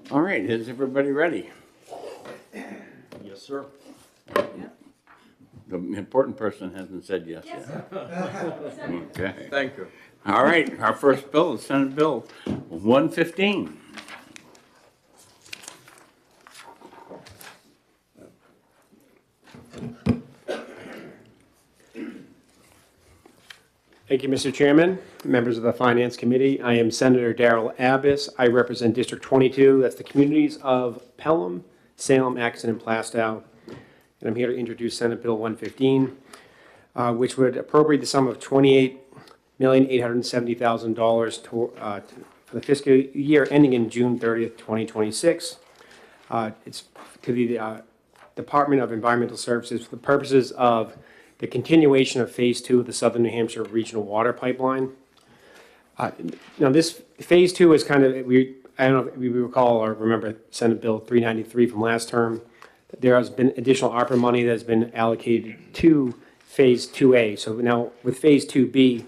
All right, is everybody ready? Yes, sir. The important person hasn't said yes yet. Okay. Thank you. All right, our first bill is Senate Bill 115. Thank you, Mr. Chairman, members of the Finance Committee. I am Senator Darrell Abbas. I represent District 22. That's the communities of Pelham, Salem, Atkinson, and Plastow. And I'm here to introduce Senate Bill 115, which would appropriate the sum of $28,870,000 for the fiscal year ending in June 30th, 2026. It's to the Department of Environmental Services for the purposes of the continuation of Phase 2 of the Southern New Hampshire Regional Water Pipeline. Now, this Phase 2 is kind of, I don't know if we recall or remember Senate Bill 393 from last term. There has been additional ARPA money that has been allocated to Phase 2A. So now with Phase 2B,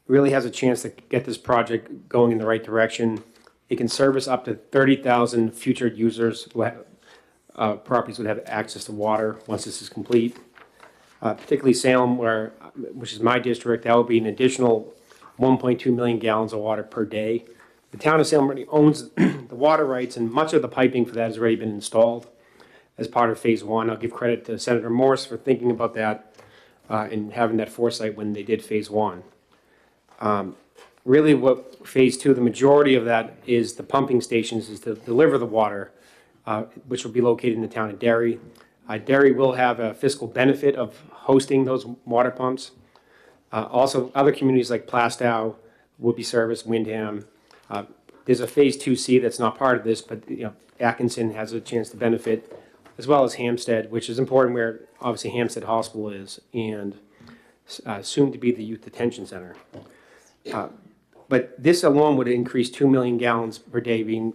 really has a chance to get this project going in the right direction. It can service up to 30,000 future users who have, properties would have access to water once this is complete. Particularly Salem, which is my district, that will be an additional 1.2 million gallons of water per day. The town of Salem already owns the water rights, and much of the piping for that has already been installed as part of Phase 1. I'll give credit to Senator Morse for thinking about that and having that foresight when they did Phase 1. Really what Phase 2, the majority of that is the pumping stations is to deliver the water, which will be located in the town of Derry. Derry will have a fiscal benefit of hosting those water pumps. Also, other communities like Plastow will be serviced, Windham. There's a Phase 2C that's not part of this, but Atkinson has a chance to benefit, as well as Hampstead, which is important where obviously Hampstead Hospital is, and soon to be the Youth Detention Center. But this alone would increase 2 million gallons per day being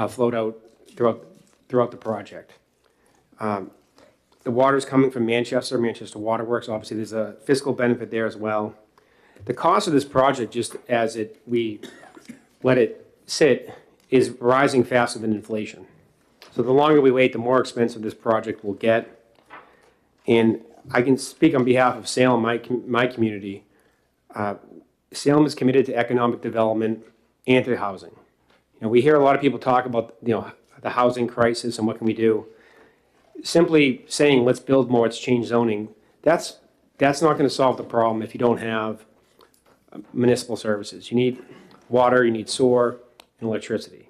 flowed out throughout the project. The water is coming from Manchester Waterworks. Obviously, there's a fiscal benefit there as well. The cost of this project, just as we let it sit, is rising faster than inflation. So the longer we wait, the more expensive this project will get. And I can speak on behalf of Salem, my community. Salem is committed to economic development and to housing. We hear a lot of people talk about the housing crisis and what can we do. Simply saying let's build more, let's change zoning, that's not going to solve the problem if you don't have municipal services. You need water, you need sewer, and electricity.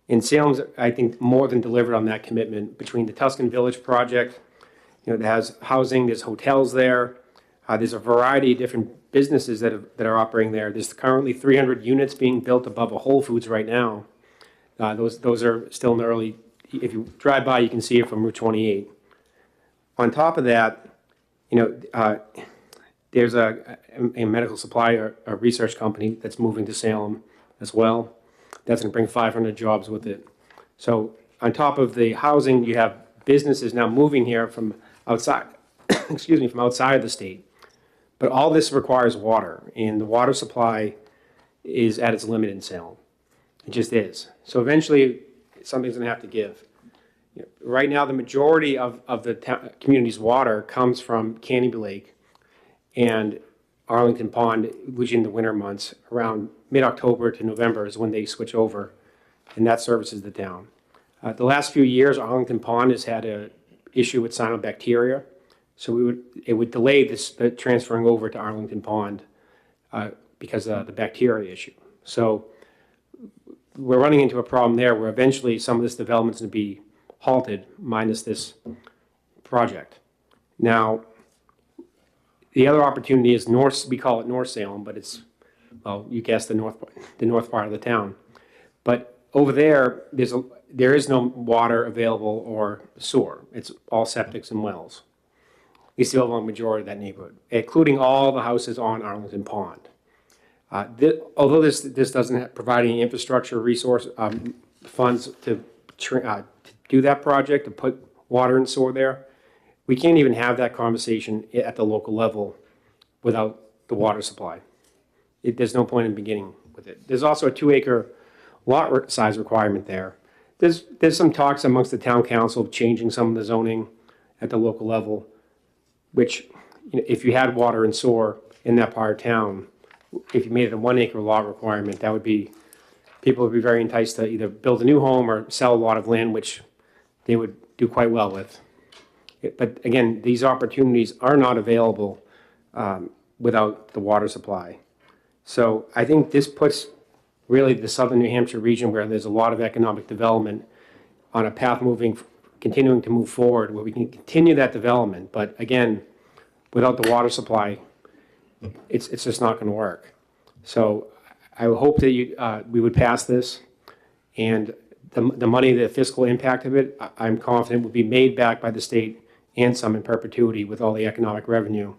And Salem's, I think, more than delivered on that commitment between the Tuscan Village project. It has housing, there's hotels there, there's a variety of different businesses that are operating there. There's currently 300 units being built above a Whole Foods right now. Those are still in the early. If you drive by, you can see it from Route 28. On top of that, there's a medical supply or a research company that's moving to Salem as well. That's going to bring 500 jobs with it. So on top of the housing, you have businesses now moving here from outside, excuse me, from outside of the state. But all this requires water, and the water supply is at its limit in Salem. It just is. So eventually, something's going to have to give. Right now, the majority of the community's water comes from Canby Lake and Arlington Pond, which in the winter months, around mid-October to November is when they switch over, and that services the town. The last few years, Arlington Pond has had an issue with cyanobacteria, so it would delay this transferring over to Arlington Pond because of the bacteria issue. So we're running into a problem there where eventually some of this development is going to be halted, minus this project. Now, the other opportunity is north. We call it North Salem, but it's, well, you guessed the north part of the town. But over there, there is no water available or sewer. It's all septics and wells. We still have a majority of that neighborhood, including all the houses on Arlington Pond. Although this doesn't provide any infrastructure resource funds to do that project, to put water and sewer there, we can't even have that conversation at the local level without the water supply. There's no point in beginning with it. There's also a 2-acre size requirement there. There's some talks amongst the town council of changing some of the zoning at the local level, which, if you had water and sewer in that part of town, if you made it a 1 acre lot requirement, that would be, people would be very enticed to either build a new home or sell a lot of land, which they would do quite well with. But again, these opportunities are not available without the water supply. So I think this puts really the southern New Hampshire region, where there's a lot of economic development, on a path continuing to move forward, where we can continue that development. But again, without the water supply, it's just not going to work. So I would hope that we would pass this, and the money, the fiscal impact of it, I'm confident will be made back by the state, and some in perpetuity, with all the economic revenue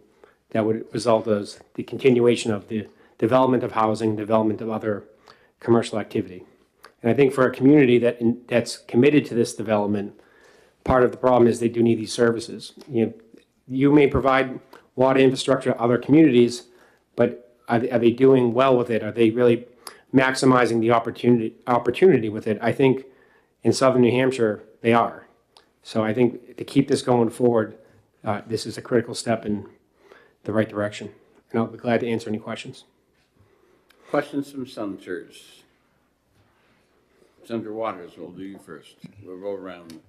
that would result as the continuation of the development of housing, development of other commercial activity. And I think for a community that's committed to this development, part of the problem is they do need these services. You may provide water infrastructure to other communities, but are they doing well with it? Are they really maximizing the opportunity with it? I think in southern New Hampshire, they are. So I think to keep this going forward, this is a critical step in the right direction. And I'll be glad to answer any questions. Questions from senators? Senator Waters, we'll do you first. We'll go around.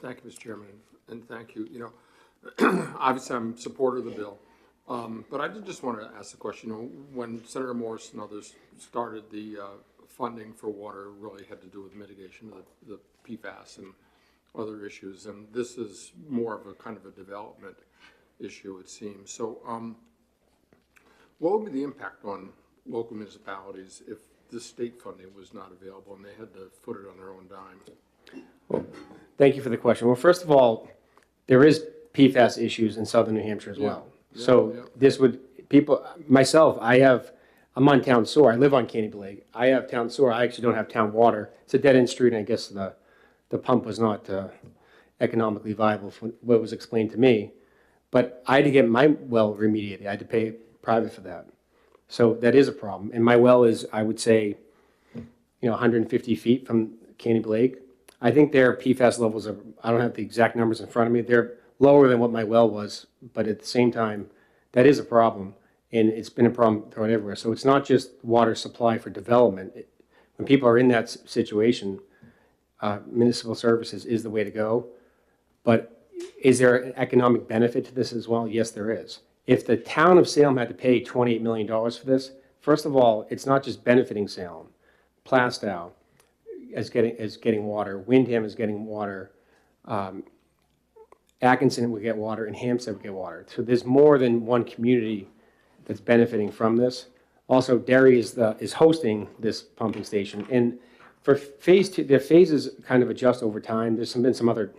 Thank you, Mr. Chairman, and thank you. Obviously, I'm a supporter of the bill, but I did just want to ask the question. When Senator Morse and others started the funding for water, really had to do with mitigation of the PFAS and other issues, and this is more of a kind of a development issue, it seems. So, what would be the impact on local municipalities if this state funding was not available and they had to foot it on their own dime? Well, thank you for the question. Well, first of all, there is PFAS issues in southern New Hampshire as well. This would, myself, I'm on town sewer. I live on Canby Lake. I have town sewer. I actually don't have town water. It's a dead-end street, and I guess the pump was not economically viable from what was explained to me. But I had to get my well remediated. I had to pay private for that. So that is a problem. And my well is, I would say, 150 feet from Canby Lake. I think their PFAS levels are, I don't have the exact numbers in front of me. They're lower than what my well was, but at the same time, that is a problem. And it's been a problem throughout everywhere. So it's not just water supply for development. When people are in that situation, municipal services is the way to go. But is there an economic benefit to this as well? Yes, there is. If the town of Salem had to pay $28 million for this, first of all, it's not just benefiting Salem. Plastow is getting water. Windham is getting water. Atkinson would get water, and Hampstead would get water. So there's more than one community that's benefiting from this. Also, Derry is hosting this pumping station. And for phase 2, the phases kind of adjust over time. There's been some other,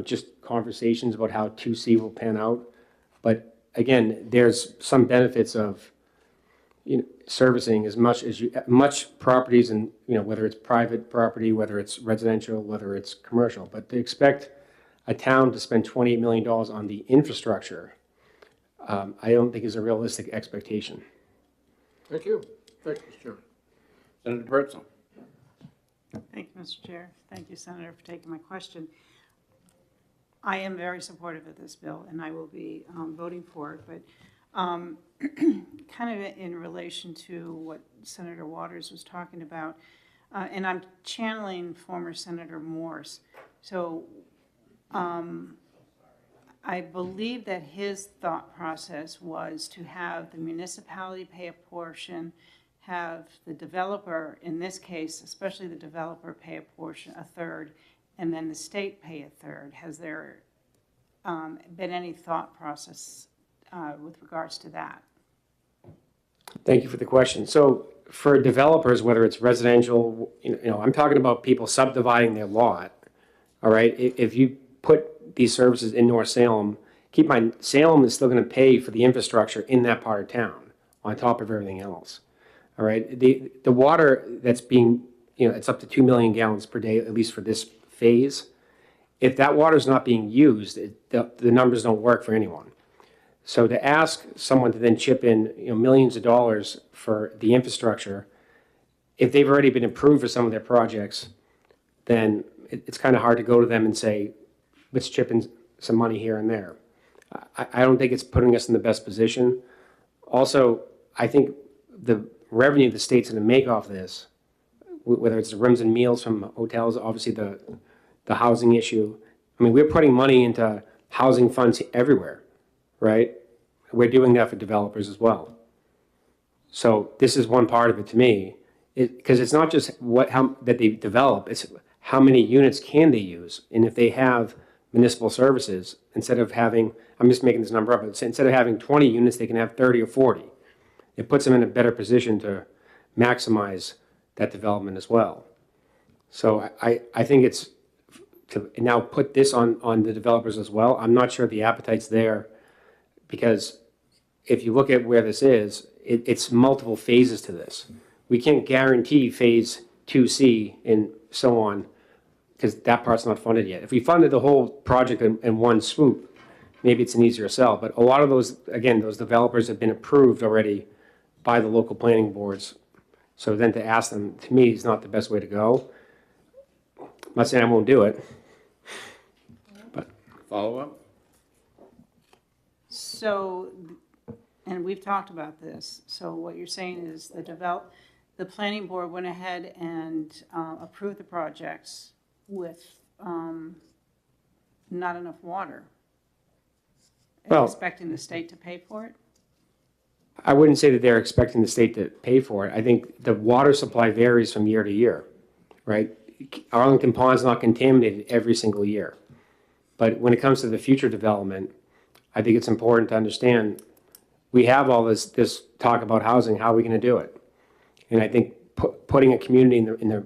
just conversations about how 2C will pan out. But again, there's some benefits of servicing as much properties, and whether it's private property, whether it's residential, whether it's commercial. But to expect a town to spend $28 million on the infrastructure, I don't think is a realistic expectation. Thank you. Thank you, Mr. Chairman. Senator Pertzl. Thank you, Mr. Chair. Thank you, Senator, for taking my question. I am very supportive of this bill, and I will be voting for it. But kind of in relation to what Senator Waters was talking about, and I'm channeling former Senator Morse. So I believe that his thought process was to have the municipality pay a portion, have the developer, in this case, especially the developer, pay a portion, a third, and then the state pay a third. Has there been any thought process with regards to that? Thank you for the question. So for developers, whether it's residential, I'm talking about people subdividing their lot. All right, if you put these services in North Salem, keep in mind, Salem is still going to pay for the infrastructure in that part of town on top of everything else. All right, the water that's being, it's up to 2 million gallons per day, at least for this phase. If that water is not being used, the numbers don't work for anyone. So to ask someone to then chip in millions of dollars for the infrastructure, if they've already been approved for some of their projects, then it's kind of hard to go to them and say, let's chip in some money here and there. I don't think it's putting us in the best position. Also, I think the revenue the state's going to make off this, whether it's the rooms and meals from hotels, obviously the housing issue. I mean, we're putting money into housing funds everywhere, right? We're doing that for developers as well. So this is one part of it to me, because it's not just that they develop, it's how many units can they use? And if they have municipal services, instead of having, I'm just making this number up, but instead of having 20 units, they can have 30 or 40. It puts them in a better position to maximize that development as well. So I think it's to now put this on the developers as well. I'm not sure the appetite's there, because if you look at where this is, it's multiple phases to this. We can't guarantee phase 2C and so on, because that part's not funded yet. If we funded the whole project in one swoop, maybe it's an easier sell. But a lot of those, again, those developers have been approved already by the local planning boards. So then to ask them, to me, is not the best way to go. I'm not saying I won't do it, but. Follow up? So, and we've talked about this, so what you're saying is the planning board went ahead and approved the projects with not enough water. Well- Expecting the state to pay for it? I wouldn't say that they're expecting the state to pay for it. I think the water supply varies from year to year, right? Arlington Pond's not contaminated every single year. But when it comes to the future development, I think it's important to understand, we have all this talk about housing, how are we going to do it? And I think putting a community in the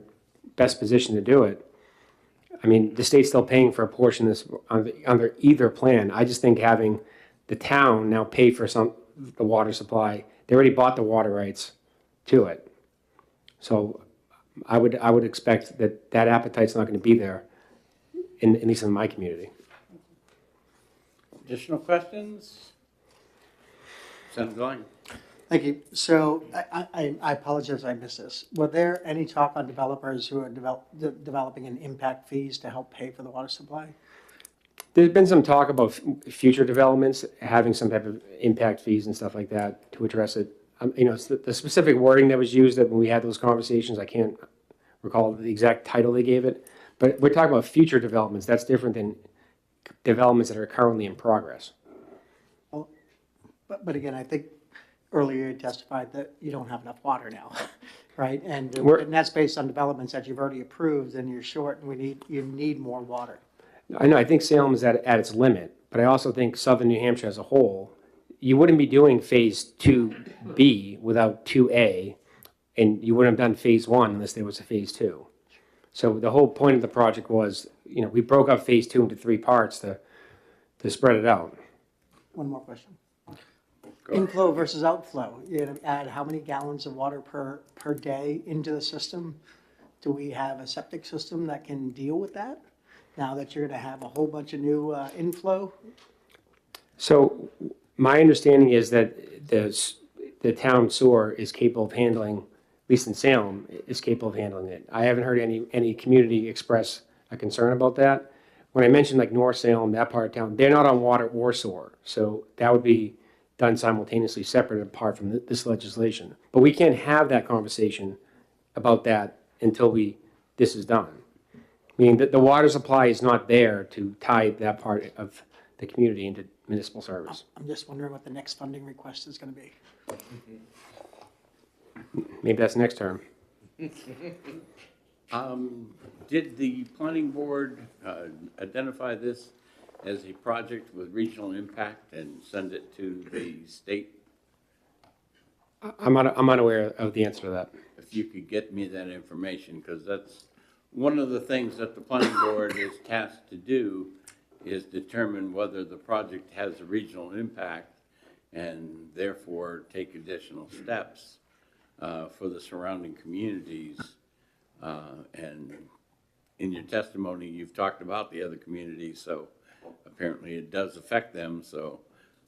best position to do it, I mean, the state's still paying for a portion of this under either plan. I just think having the town now pay for the water supply, they already bought the water rights to it. So I would expect that appetite's not going to be there, at least in my community. Additional questions? Senator Glenn? Thank you. So I apologize I missed this. Were there any talk on developers who are developing an impact fees to help pay for the water supply? There's been some talk about future developments, having some type of impact fees and stuff like that to address it. The specific wording that was used when we had those conversations, I can't recall the exact title they gave it. But we're talking about future developments. That's different than developments that are currently in progress. Well, but again, I think earlier you testified that you don't have enough water now, right? And that's based on developments that you've already approved, and you're short, and you need more water. I know, I think Salem is at its limit, but I also think southern New Hampshire as a whole, you wouldn't be doing phase 2B without 2A, and you wouldn't have done phase 1 unless there was a phase 2. So the whole point of the project was, we broke up phase 2 into 3 parts to spread it out. One more question. Inflow versus outflow. You're going to add how many gallons of water per day into the system? Do we have a septic system that can deal with that? Now that you're going to have a whole bunch of new inflow? So my understanding is that the town sewer is capable of handling, at least in Salem, is capable of handling it. I haven't heard any community express a concern about that. When I mentioned like North Salem, that part of town, they're not on water or sewer. So that would be done simultaneously, separate and apart from this legislation. But we can't have that conversation about that until this is done. Meaning that the water supply is not there to tie that part of the community into municipal service. I'm just wondering what the next funding request is going to be. Maybe that's next term. Did the planning board identify this as a project with regional impact and send it to the state? I'm unaware of the answer to that. If you could get me that information, because that's one of the things that the planning board is tasked to do, is determine whether the project has a regional impact and therefore take additional steps for the surrounding communities. And in your testimony, you've talked about the other communities, so apparently it does affect them, so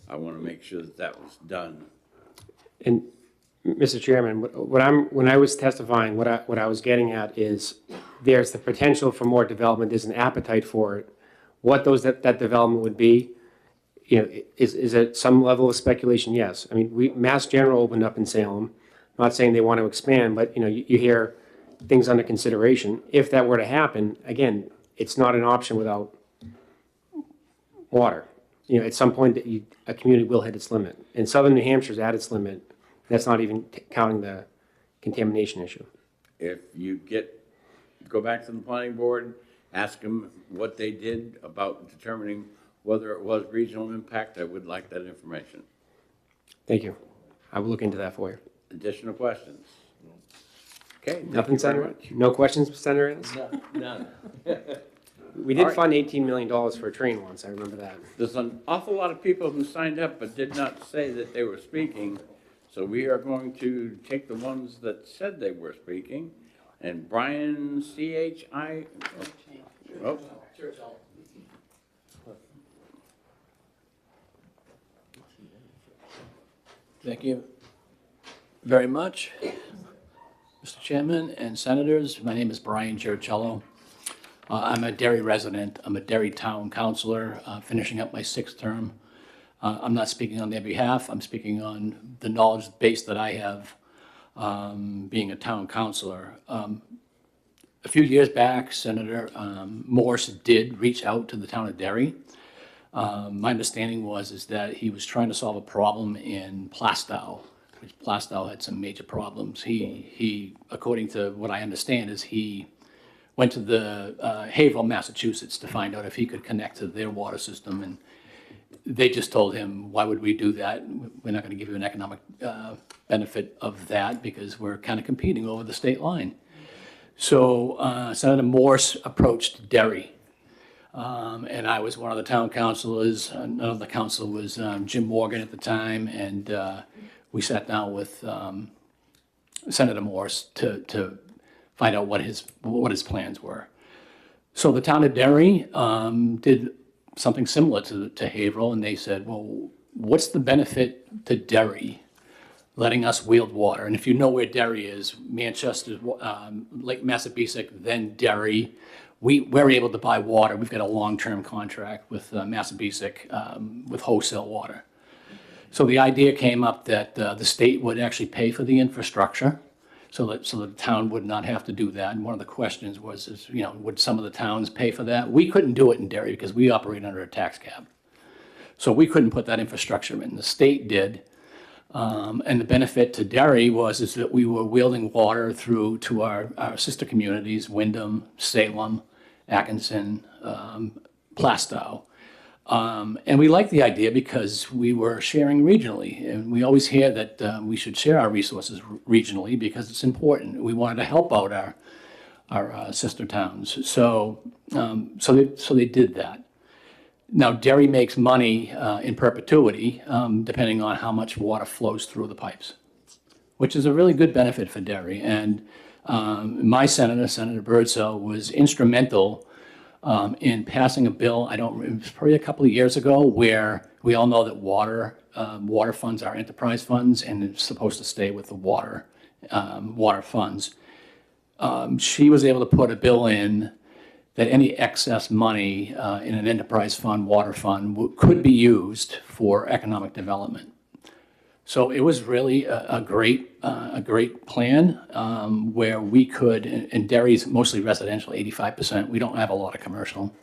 I want to make sure that was done. And Mr. Chairman, when I was testifying, what I was getting at is there's the potential for more development, there's an appetite for it. What that development would be, is at some level of speculation? Yes. I mean, Mass General opened up in Salem. I'm not saying they want to expand, but, you hear things under consideration. If that were to happen, again, it's not an option without water. At some point, a community will hit its limit. And southern New Hampshire's at its limit. That's not even counting the contamination issue. If you go back to the planning board, ask them what they did about determining whether it was regional impact, I would like that information. Thank you. I will look into that for you. Additional questions? Okay. thank Nothing, you very Senator? much. No questions, Senator Ennis? None. We All did right. fund $18 million for a train once, I remember that. There's an awful lot of people who signed up but did not say that they were speaking. So we are going to take the ones that said they were speaking. And Brian C.H.I. Oh, Thank you very much, Mr. Chairman and Senators. My name is Brian Chiricello. I'm a Derry resident. I'm a Derry Town Councilor, finishing up my 6th term. I'm not speaking on their behalf. I'm speaking on the knowledge base that I have being a town councilor. A few years back, Senator Morse did reach out to the town of Derry. My understanding is that he was trying to solve a problem in Plastow, which Plastow had some major problems. He, according to what I understand, he went to the Haverhill, Massachusetts, to find out if he could connect to their water system, and they just told him, "Why would we do that? We're not going to give you an economic benefit of that because we're kind of competing over the state line." So Senator Morse approached Derry. And I was one of the town councilors. Another councilor was Jim Morgan at the time, and we sat down with Senator Morse to find out what his plans were. So the town of Derry did something similar to Haverhill, and they said, "Well, what's the benefit to Derry letting us wield water?" And if you know where Derry is, Manchester, Lake Massabesic, then Derry. We're able to buy water. We've got a long-term contract with Massabesic with wholesale water. So the idea came up that the state would actually pay for the infrastructure, so that the town would not have to do that. And one of the questions was, would some of the towns pay for that? We couldn't do it in Derry because we operate under a tax cap, so we couldn't put that infrastructure in. The state did. And the benefit to Derry is that we were wielding water through to our sister communities, Wyndham, Salem, Atkinson, Plastow. And we liked the idea because we were sharing regionally. And we always hear that we should share our resources regionally because it's important. We wanted to help out our sister towns. So they did that. Now, Derry makes money in perpetuity, depending on how much water flows through the pipes, which is a really good benefit for Derry. And my senator, Senator Birdsell, was instrumental in passing a bill, it was probably a couple of years ago, where we all know that water funds are enterprise funds, and it's supposed to stay with the water funds. She was able to put a bill in that any excess money in an enterprise fund, water fund, could be used for economic development. So it was really a great plan where we could, and Derry's mostly residential, 85%. We don't have a lot of commercial.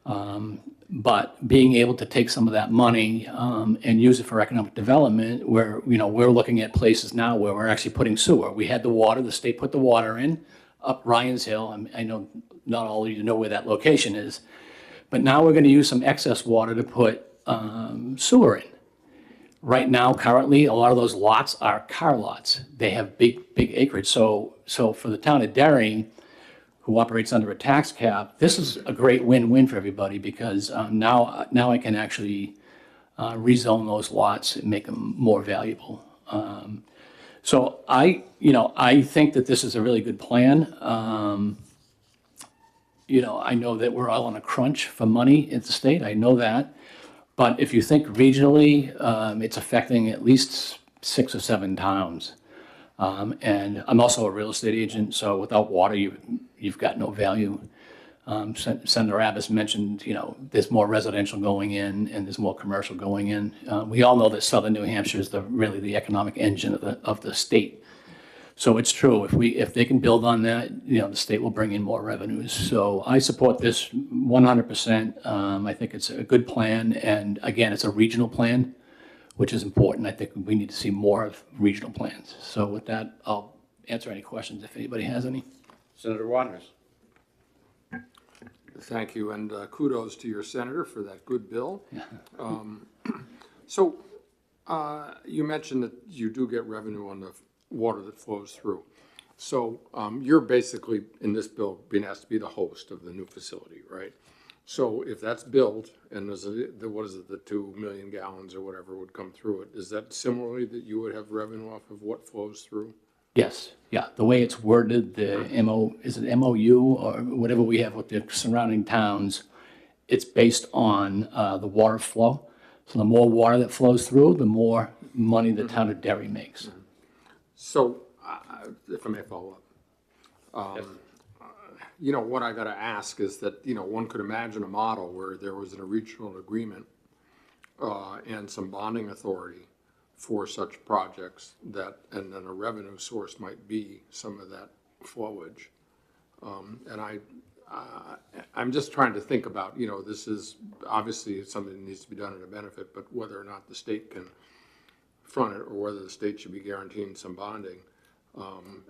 But being able to take some of that money and use it for economic development, where we're looking at places now where we're actually putting sewer. We had the water, the state put the water in up Ryan's Hill. I know not all of you know where that location is, but now we're going to use some excess water to put sewer in. Right now, currently, a lot of those lots are car lots. They have big acreage. So for the town of Derry, who operates under a tax cap, this is a great win-win for everybody because now I can actually rezone those lots and make them more valuable. So I think that this is a really good plan. I know that we're all on a crunch for money at the state. I know that. But if you think regionally, it's affecting at least 6 or 7 towns. And I'm also a real estate agent, so without water, you've got no value. Senator Abbas mentioned, there's more residential going in and there's more commercial going in. We all know that southern New Hampshire is really the economic engine of the state. So it's true, if they can build on that, the state will bring in more revenues. So I support this 100%. I think it's a good plan, and again, it's a regional plan, which is important. I think we need to see more of regional plans. So with that, I'll answer any questions if anybody has any. Senator Waters. Thank you, and kudos to your senator for that good bill. So you mentioned that you do get revenue on the water that flows through. So you're basically, in this bill, being asked to be the host of the new facility, right? So if that's built, and there's the 2 million gallons or whatever would come through it, is that similarly that you would have revenue off of what flows through? Yes, yeah, the way it's worded, is it MOU or whatever we have with the surrounding towns, it's based on the water flow. So the more water that flows through, the more money the town of Derry makes. So, if I may follow up, what I got to ask is that, one could imagine a model where there was a regional agreement and some bonding authority for such projects and then a revenue source might be some of that flowage. And I'm just trying to think about, this is obviously something that needs to be done at a benefit, but whether or not the state can front it or whether the state should be guaranteeing some bonding.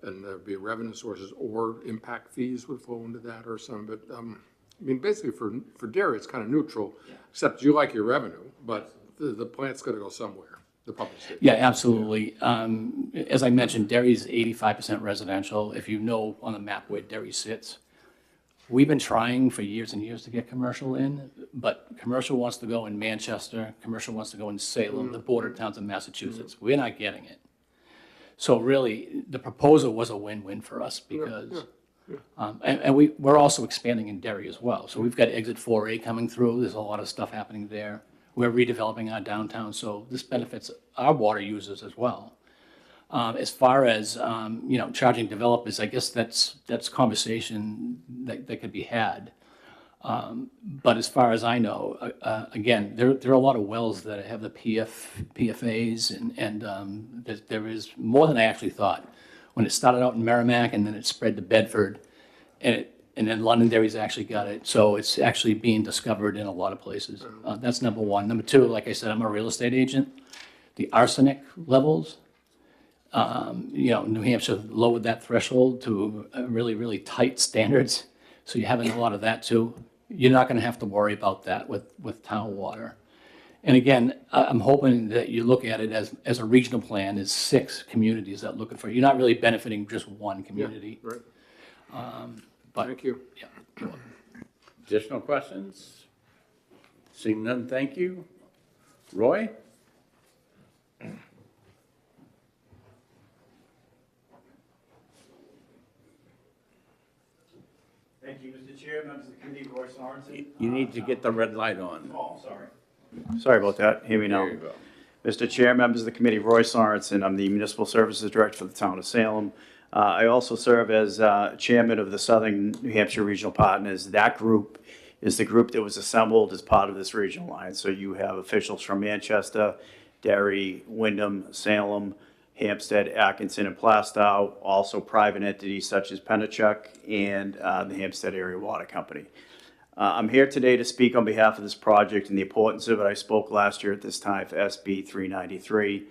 And there'd be revenue sources or impact fees would flow into that or some, but basically for Derry, it's kind of neutral, except you like your revenue, but the plant's got to go somewhere. The public state. Yeah, absolutely. As I mentioned, Derry's 85% residential. If you know on the map where Derry sits, we've been trying for years and years to get commercial in, but commercial wants to go in Manchester, commercial wants to go in Salem, the border towns of Massachusetts. We're not getting it. So really, the proposal was a win-win for us because, and we're also expanding in Derry as well. So we've got Exit 4A coming through. There's a lot of stuff happening there. We're redeveloping our downtown, so this benefits our water users as well. As far as, charging developers, I guess that's conversation that could be had. But as far as I know, again, there are a lot of wells that have the PFAs, and there is more than I actually thought. When it started out in Merrimack, and then it spread to Bedford, and then Londonderry's actually got it. So it's actually being discovered in a lot of places. That's number one. Number two, like I said, I'm a real estate agent. The arsenic levels, New Hampshire lowered that threshold to really, really tight standards. So you're having a lot of that too. You're not going to have to worry about that with town water. And again, I'm hoping that you look at it as a regional plan. There's 6 communities that looking for it. You're not really benefiting just one community. Right. But, Thank you. Yeah. Additional questions? Seeing none, thank you. Roy? Thank you, Mr. Chair, members of the committee, Roy Sorensen. You need to get the red light on. Oh, sorry. Sorry about that. Hear me now. There you go. Mr. Chair, members of the committee, Roy Sorensen. I'm the Municipal Services Director for the town of Salem. I also serve as chairman of the Southern New Hampshire Regional Partners. That group is the group that was assembled as part of this regional alliance. So you have officials from Manchester, Derry, Wyndham, Salem, Hampstead, Atkinson, and Plastow, also private entities such as Pennachuck and the Hampstead Area Water Company. I'm here today to speak on behalf of this project and the importance of it. I spoke last year at this time for SB 393.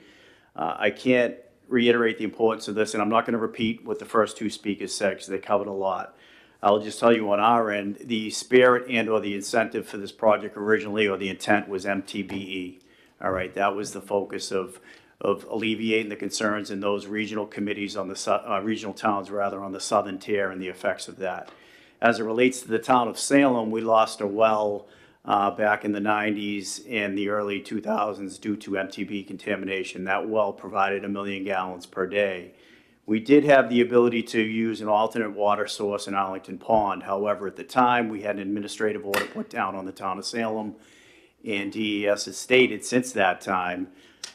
I can't reiterate the importance of this, and I'm not going to repeat what the first 2 speakers said because they covered a lot. I'll just tell you on our end, the spirit and or the incentive for this project originally, or the intent, was MTBE. All right, that was the focus of alleviating the concerns in those regional committees on the regional towns rather on the southern tier and the effects of that. As it relates to the town of Salem, we lost a well back in the 90s and the early 2000s due to MTBE contamination. That well provided 1 million gallons per day. We did have the ability to use an alternate water source in Arlington Pond. However, at the time, we had an administrative order put down on the town of Salem, and DES has stated since that time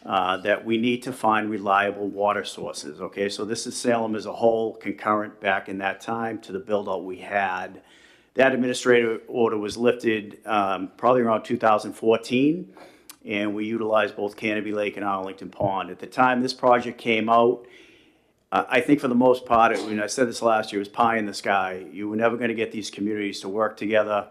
that we need to find reliable water sources, okay? So this is Salem as a whole, concurrent back in that time to the build-out we had. That administrative order was lifted probably around 2014, and we utilized both Canopy Lake and Arlington Pond. At the time this project came out, I think for the most part, I said this last year, it was pie in the sky. You were never going to get these communities to work together,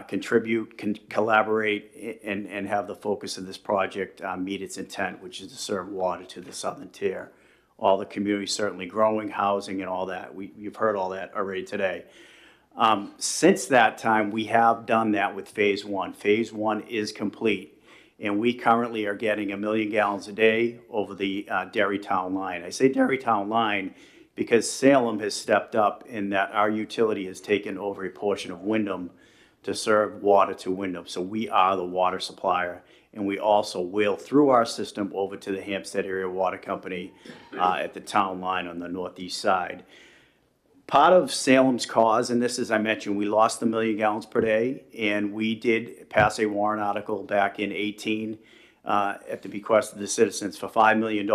contribute, collaborate, and have the focus of this project meet its intent, which is to serve water to the southern tier. All the communities certainly growing, housing, and all that. You've heard all that already today. Since that time, we have done that with Phase 1. Phase 1 is complete. And we currently are getting 1 million gallons a day over the Derry Town line. I say Derry Town line because Salem has stepped up in that our utility has taken over a portion of Wyndham to serve water to Wyndham. So we are the water supplier, and we also will, through our system, over to the Hampstead Area Water Company at the town line on the northeast side. Part of Salem's cause, and this, as I mentioned, we lost 1 million gallons per day, and we did pass a warrant article back in 18 at the bequest of the citizens for $5 million.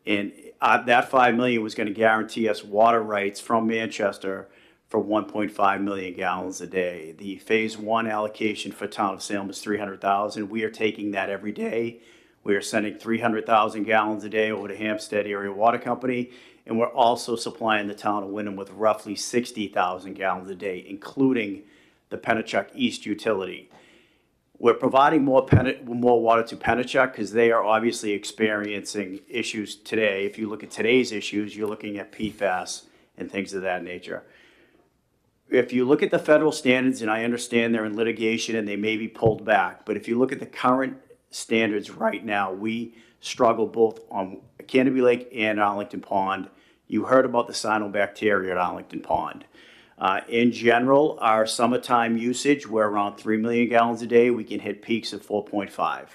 And that $5 million was going to guarantee us water rights from Manchester for 1.5 million gallons a day. The Phase 1 allocation for town of Salem is 300,000. We are taking that every day. We are sending 300,000 gallons a day over to Hampstead Area Water Company. And we're also supplying the town of Wyndham with roughly 60,000 gallons a day, including the Pennachuck East utility. We're providing more water to Pennachuck because they are obviously experiencing issues today. If you look at today's issues, you're looking at PFAS and things of that nature. If you look at the federal standards, and I understand they're in litigation and they may be pulled back, but if you look at the current standards right now, we struggle both on Canopy Lake and Arlington Pond. You heard about the cyanobacteria at Arlington Pond. In general, our summertime usage, we're around 3 million gallons a day. We can hit peaks of 4.5.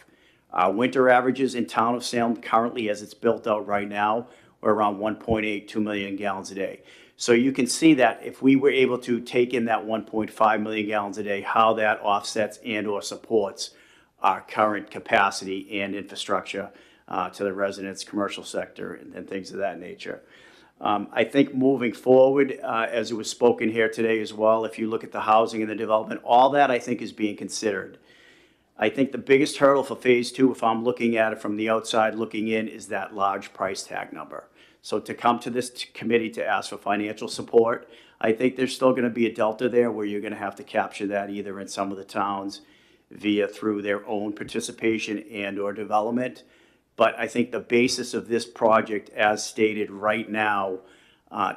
Our winter averages in town of Salem currently, as it's built out right now, we're around 1.8, 2 million gallons a day. So you can see that if we were able to take in that 1.5 million gallons a day, how that offsets and or supports our current capacity and infrastructure to the residents, commercial sector, and things of that nature. I think moving forward, as it was spoken here today as well, if you look at the housing and the development, all that I think is being considered. I think the biggest hurdle for Phase 2, if I'm looking at it from the outside looking in, is that large price tag number. So to come to this committee to ask for financial support, I think there's still going to be a delta there where you're going to have to capture that either in some of the towns through their own participation and or development. But I think the basis of this project, as stated right now,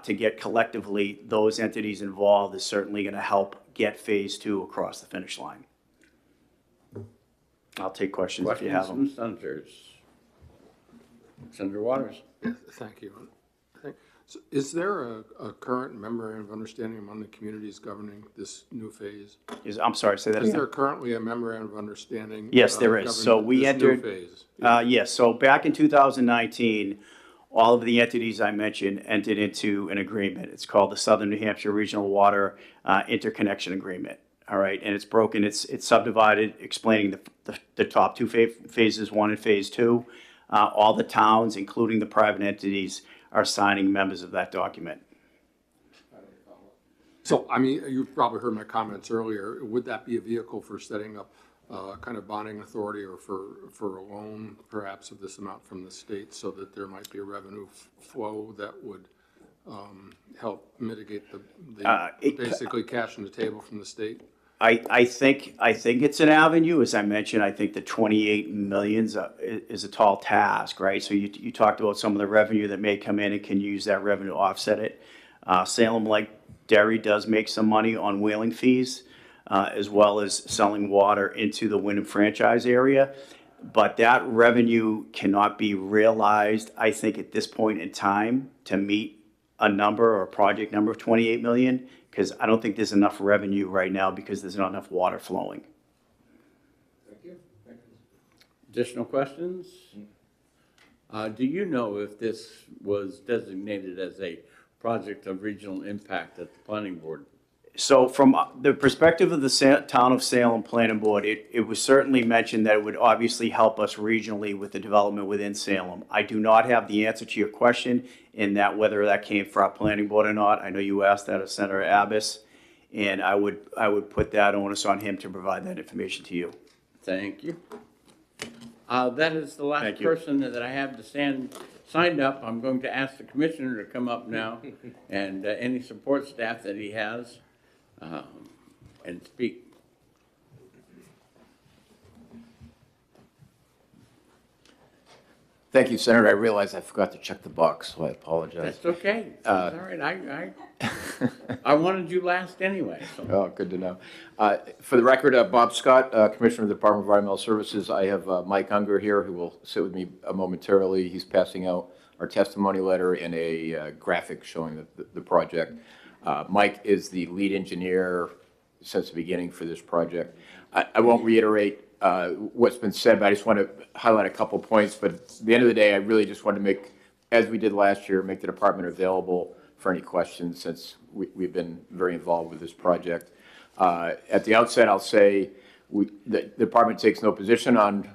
to get collectively those entities involved is certainly going to help get Phase 2 across the finish line. I'll take questions if you have them. Questions from senators? Senator Waters. Yes, thank you. So is there a current memorandum of understanding among the communities governing this new phase? I'm sorry, say that Is again. there currently a memorandum of understanding? Yes, there is. So governing we this new entered. phase? Yes, so back in 2019, all of the entities I mentioned entered into an agreement. It's called the Southern New Hampshire Regional Water Interconnection Agreement. All right, and it's broken, it's subdivided, explaining the top two phases 1 and Phase 2. All the towns, including the private entities, are signing members of that document. So, I mean, you probably heard my comments earlier. Would that be a vehicle for setting up kind of bonding authority or for a loan perhaps of this amount from the state so that there might be a revenue flow that would help mitigate the basically cash on the table from the state? I think it's an avenue. As I mentioned, I think the 28 million is a tall task, right? So you talked about some of the revenue that may come in and can use that revenue to offset it. Salem, like Derry, does make some money on whaling fees, as well as selling water into the Wyndham franchise area. But that revenue cannot be realized, I think, at this point in time to meet a number or a project number of 28 million. Because I don't think there's enough revenue right now because there's not enough water flowing. Thank you. Additional questions? Do you know if this was designated as a project of regional impact at the planning board? So from the perspective of the Town of Salem Planning Board, it was certainly mentioned that it would obviously help us regionally with the development within Salem. I do not have the answer to your question in that whether that came from our planning board or not. I know you asked that of Senator Abbas, and I would put that onus on him to provide that information to you. Thank you. That is the last Thank you. person that I have to signed up. I'm going to ask the commissioner to come up now and any support staff that he has and speak. Thank you, Senator. I realized I forgot to check the box, so I apologize. That's okay. That's all right. I wanted you last anyway, so. Oh, good to know. For the record, Bob Scott, Commissioner of the Department of Environmental Services. I have Mike Unger here, who will sit with me momentarily. He's passing out our testimony letter and a graphic showing the project. Mike is the lead engineer since the beginning for this project. I won't reiterate what's been said, but I just want to highlight a couple points. But at the end of the day, I really just want to make, as we did last year, make the department available for any questions, since we've been very involved with this project. At the outset, I'll say the department takes no position on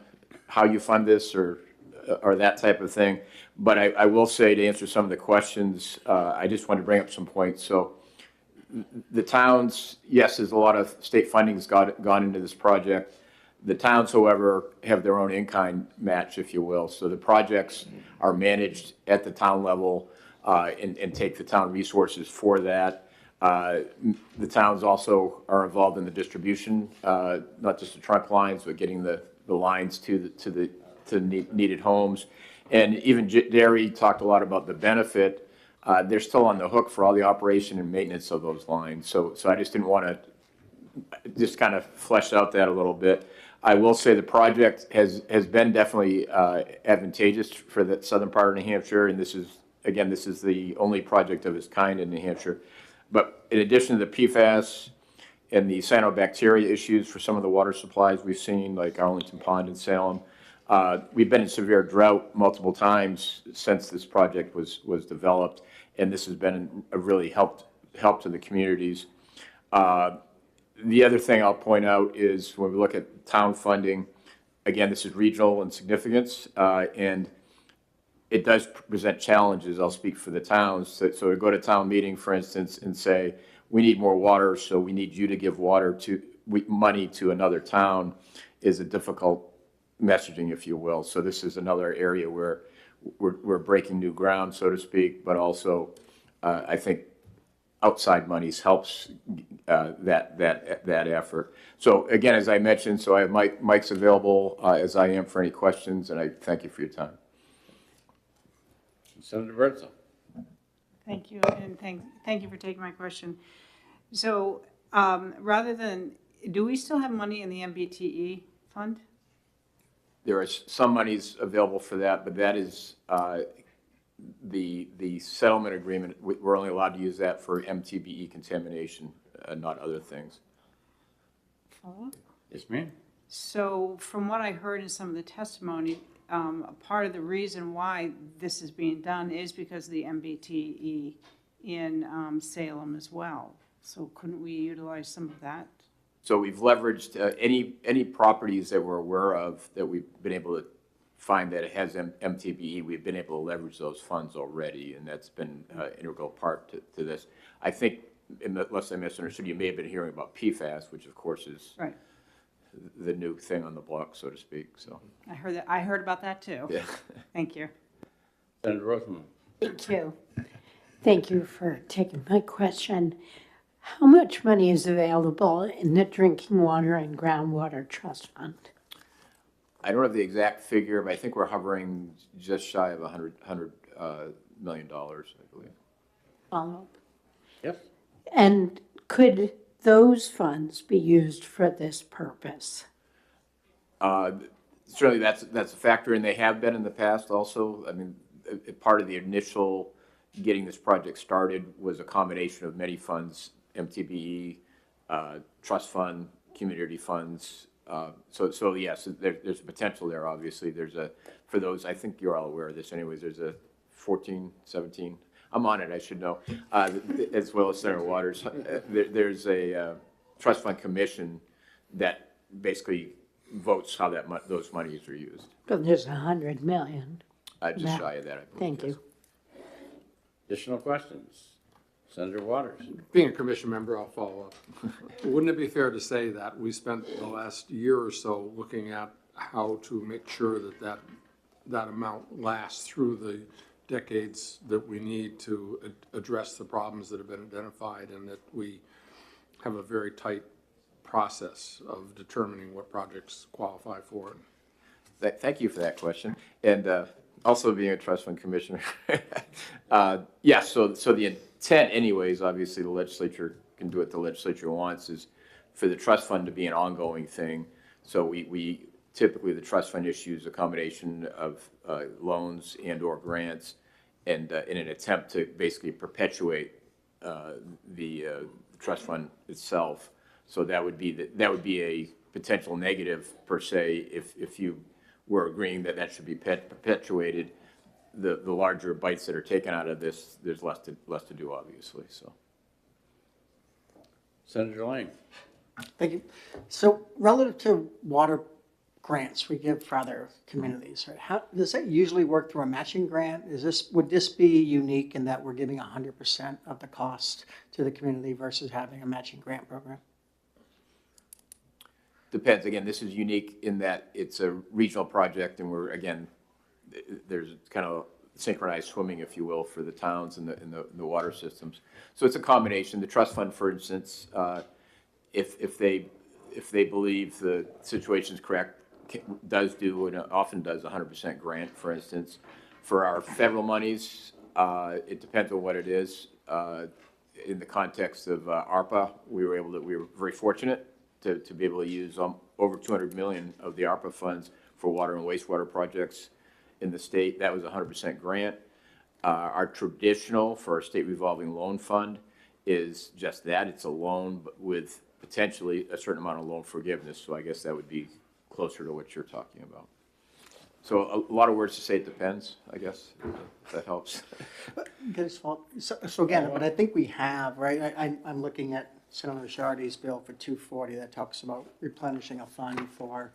how you fund this or that type of thing. But I will say, to answer some of the questions, I just want to bring up some points. So the towns, yes, there's a lot of state funding that's gone into this project. The towns, however, have their own in-kind match, if you will. So the projects are managed at the town level and take the town resources for that. The towns also are involved in the distribution, not just the trunk lines, but getting the lines to the needed homes. And even Derry talked a lot about the benefit. They're still on the hook for all the operation and maintenance of those lines. So I just didn't want to just kind of flesh out that a little bit. I will say the project has been definitely advantageous for the southern part of New Hampshire, and this is the only project of its kind in New Hampshire. But in addition to the PFAS and the cyanobacteria issues for some of the water supplies we've seen, like Arlington Pond and Salem, we've been in severe drought multiple times since this project was developed, and this has been a really help to the communities. The other thing I'll point out is when we look at town funding, again, this is regional in significance, and it does present challenges. I'll speak for the towns. So we go to town meeting, for instance, and say, we need more water, so we need you to give money to another town, is a difficult messaging, if you will. So this is another area where we're breaking new ground, so to speak, but also I think outside monies helps that effort. So again, as I mentioned, so I have Mike's available as I am for any questions, and I thank you for your time. Senator Bertzel. Thank you, and thank you for taking my question. So do we still have money in the MBTE fund? There are some monies available for that, but that is the settlement agreement. We're only allowed to use that for MTBE contamination, not other things. Follow-up? Yes, ma'am. So from what I heard in some of the testimony, a part of the reason why this is being done is because of the MBTE in Salem as well. So couldn't we utilize some of that? So we've leveraged any properties that we're aware of that we've been able to find that it has MTBE, we've been able to leverage those funds already, and that's been an integral part to this. I think, unless I misunderstood, you may have been hearing about PFAS, which of course is Right. the new thing on the block, so to speak. So I heard about that too. yeah. Thank you. Senator Rosenbaum. Thank you. Thank you for taking my question. How much money is available in the Drinking Water and Groundwater Trust Fund? I don't have the exact figure, but I think we're hovering just shy of $100 million, I believe. Follow-up. Yes. And could those funds be used for this purpose? Certainly, that's a factor, and they have been in the past also. I mean, part of the initial getting this project started was a combination of many funds, MTBE, trust fund, community funds. So yes, there's a potential there, obviously. For those, I think you're all aware of this anyways, there's a 14, 17, I'm on it, I should know, as well as Senator Waters. There's a trust fund commission that basically votes how those monies are used. But there's 100 million. Just Yeah. shy of that, I believe. Thank yes. you. Additional questions? Senator Waters? Being a commission member, I'll follow up. Wouldn't it be fair to say that we spent the last year or so looking at how to make sure that that amount lasts through the decades that we need to address the problems that have been identified, and that we have a very tight process of determining what projects qualify for it? Thank you for that question. And also being a trust fund commissioner. Yes, so the intent anyways, obviously the legislature can do what the legislature wants, is for the trust fund to be an ongoing thing. So we typically, the trust fund issues a combination of loans and or grants, and in an attempt to basically perpetuate the trust fund itself. So that would be a potential negative per se if you were agreeing that that should be perpetuated. The larger bites that are taken out of this, there's less to do, obviously. So, Senator Lang? Thank you. So relative to water grants we give for other communities, right? How, does that usually work through a matching grant? Would this be unique in that we're giving 100% of the cost to the community versus having a matching grant program? depends. Again, this is unique in that it's a regional project, and there's kind of synchronized swimming, if you will, for the towns and the water systems. So it's a combination. The trust fund, for instance, if they believe the situation is correct, does do and often does 100% grant, for instance. For our federal monies, it depends on what it is. In the context of ARPA, we were very fortunate to be able to use over 200 million of the ARPA funds for water and wastewater projects in the state. That was 100% grant. Our traditional for our state revolving loan fund is just that. It's a loan, but with potentially a certain amount of loan forgiveness. So I guess that would be closer to what you're talking about. So a lot of words to say it depends, I guess, if that helps. So again, but I think we have, right, I'm looking at Senator Shardy's bill for 240 that talks about replenishing a fund for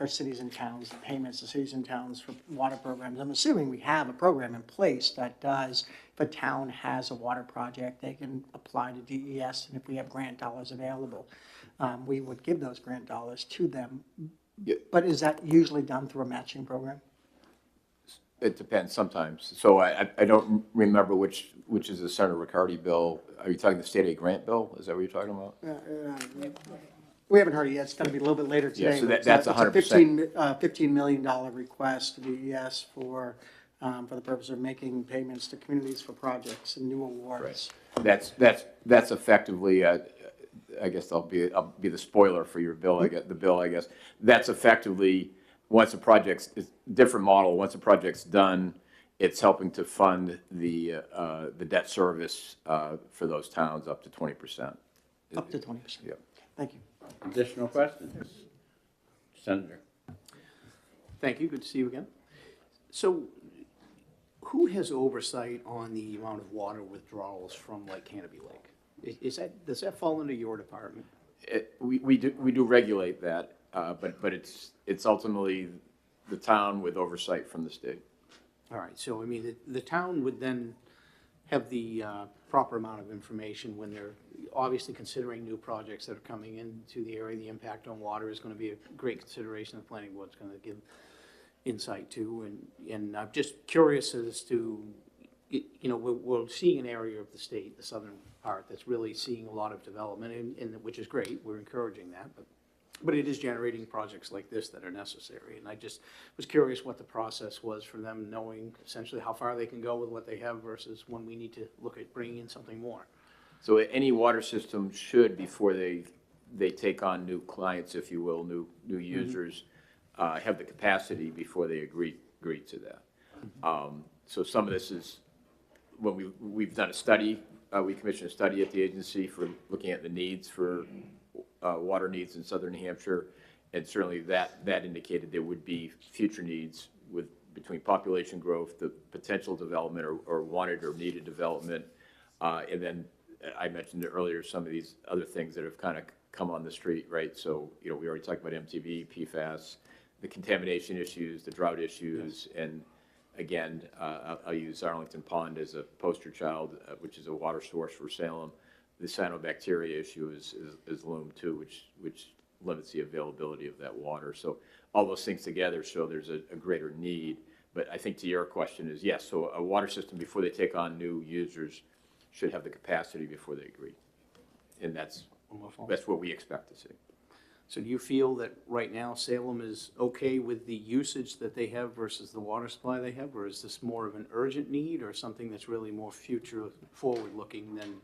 cities and towns, payments to cities and towns for water programs. I'm assuming we have a program in place that does, if a town has a water project, they can apply to DES, and if we have grant dollars available, we would give those grant dollars to them. Yeah. But is that usually done through a matching program? It depends sometimes. So I don't remember which is the Senator Riccardi bill. Are you talking the state aid grant bill? Is that what you're talking about? We haven't heard it yet. It's going to be a little bit later today. Yeah, so but that's it's 100%. $15 million request to DES for the purpose of making payments to communities for projects and new awards. That's effectively, I guess I'll be the spoiler for your bill, I guess. That's effectively, once a project's, it's a different model, once a project's done, it's helping to fund the debt service for those towns up to 20%. Up to 20%. Yep. Thank you. Additional questions? Senator? Thank you. Good to see you again. So who has oversight on the amount of water withdrawals from Lake Canopy Lake? Does that fall under your department? We do regulate that, but it's ultimately the town with oversight from the state. All right. So, I mean, the town would then have the proper amount of information when they're obviously considering new projects that are coming into the area. The impact on water is going to be a great consideration the planning board's going to give insight to. And I'm just curious as to, we're seeing an area of the state, the southern part, that's really seeing a lot of development, and which is great. We're encouraging that, but it is generating projects like this that are necessary. And I just was curious what the process was for them knowing essentially how far they can go with what they have versus when we need to look at bringing in something more. So any water system should, before they take on new clients, if you will, new users, have the capacity before they agree to that. So some of this is, when we've done a study, we commissioned a study at the agency for looking at the needs for water needs in southern New Hampshire, and certainly that indicated there would be future needs with between population growth, the potential development or wanted or needed development, and then I mentioned earlier some of these other things that have kind of come on the street, right? So, we already talked about MTV, PFAS, the contamination issues, the drought issues, and again, I'll use Arlington Pond as a poster child, which is a water source for Salem. The cyanobacteria issue is loomed too, which limits the availability of that water. So all those things together show there's a greater need. But I think to your question is yes, so a water system before they take on new users should have the capacity before they agree. And that's what we expect to see. So do you feel that right now Salem is okay with the usage that they have versus the water supply they have? Or is this more of an urgent need or something that's really more future forward-looking than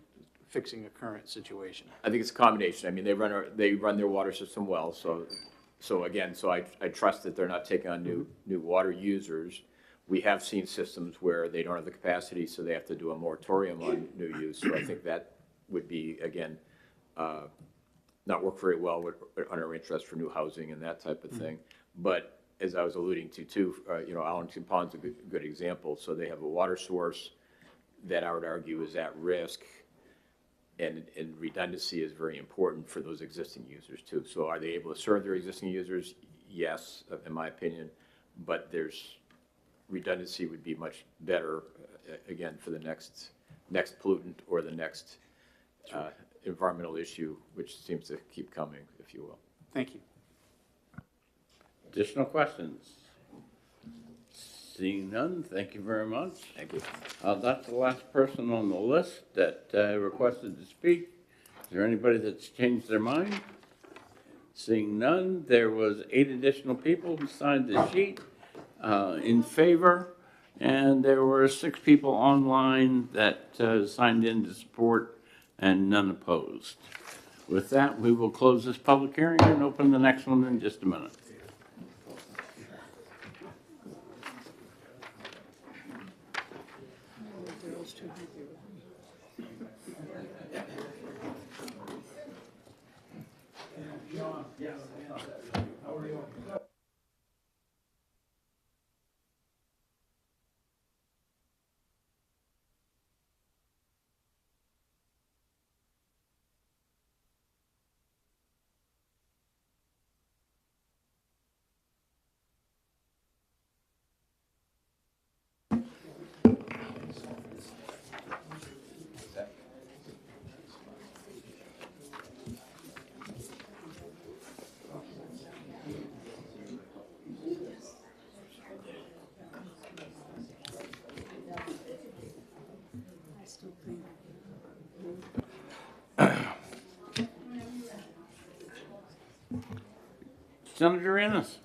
fixing a current situation? I think it's a combination. I mean, they run their water system well, so again, I trust that they're not taking on new water users. We have seen systems where they don't have the capacity, so they have to do a moratorium on new use. So I think that would be, again, not work very well on our interest for new housing and that type of thing. But as I was alluding to too, Arlington Pond's a good example. So they have a water source that I would argue is at risk, and redundancy is very important for those existing users too. So are they able to serve their existing users? Yes, in my opinion, but redundancy would be much better, again, for the next pollutant or the next environmental issue, which seems to keep coming, if you will. Thank you. Additional questions? Seeing none, thank you very much. Thank you. That's the last person on the list that requested to speak. Is there anybody that's changed their mind? Seeing none, there was 8 additional people who signed the sheet in favor, and there were 6 people online that signed in to support, and none opposed. With that, we will close this public hearing and open the next one in just a minute. Senator Ennis.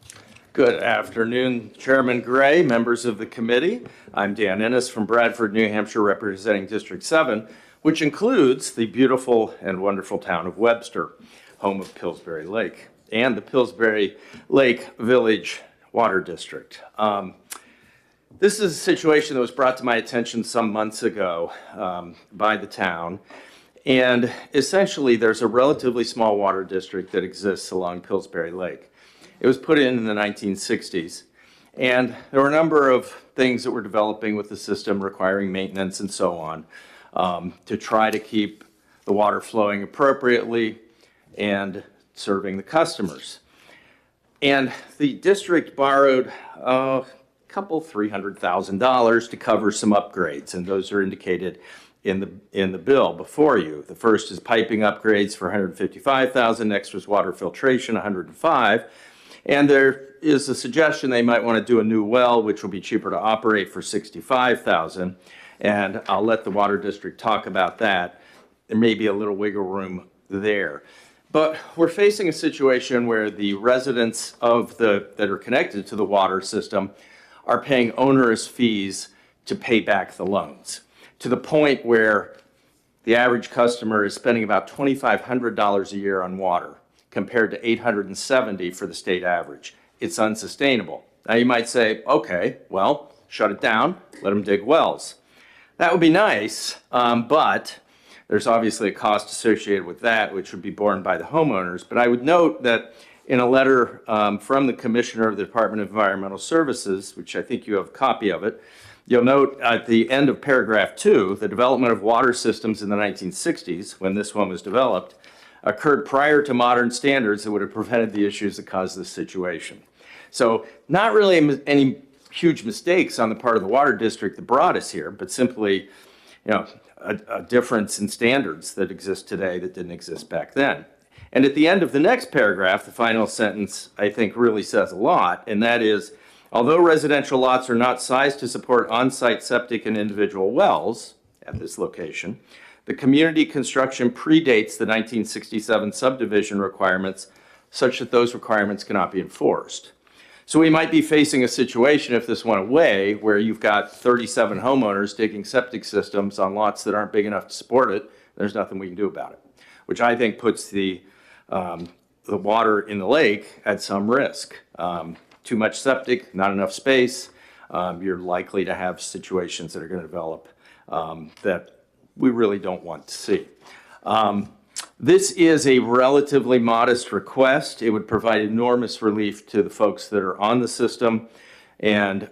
Good afternoon, Chairman Gray, members of the committee. I'm Dan Ennis from Bradford, New Hampshire, representing District 7, which includes the beautiful and wonderful town of Webster, home of Pillsbury Lake, and the Pillsbury Lake Village Water District. This is a situation that was brought to my attention some months ago by the town. And essentially, there's a relatively small water district that exists along Pillsbury Lake. It was put in the 1960s. And there were a number of things that were developing with the system requiring maintenance and so on to try to keep the water flowing appropriately and serving the customers. And the district borrowed $300,000 to cover some upgrades, and those are indicated in the bill before you. The first is piping upgrades for $155,000. Next was water filtration, $105,000. And there is a suggestion they might want to do a new well, which will be cheaper to operate for $65,000. And I'll let the water district talk about that. There may be a little wiggle room there. But we're facing a situation where the residents that are connected to the water system are paying onerous fees to pay back the loans, to the point where the average customer is spending about $2,500 a year on water, compared to $870 for the state average. It's unsustainable. Now you might say, okay, well, shut it down, let them dig wells. That would be nice, but there's obviously a cost associated with that, which would be borne by the homeowners. But I would note that in a letter from the Commissioner of the Department of Environmental Services, which I think you have a copy of it, you'll note at the end of paragraph 2, the development of water systems in the 1960s, when this one was developed, occurred prior to modern standards that would have prevented the issues that caused this situation. So not really any huge mistakes on the part of the water district that brought us here, but simply, a difference in standards that exist today that didn't exist back then. And at the end of the next paragraph, the final sentence, I think, really says a lot, and that is, although residential lots are not sized to support on-site septic and individual wells at this location, the community construction predates the 1967 subdivision requirements such that those requirements cannot be enforced. So we might be facing a situation, if this went away, where you've got 37 homeowners digging septic systems on lots that aren't big enough to support it. There's nothing we can do about it, which I think puts the water in the lake at some risk. Too much septic, not enough space, you're likely to have situations that are going to develop that we really don't want to see. This is a relatively modest request. It would provide enormous relief to the folks that are on the system and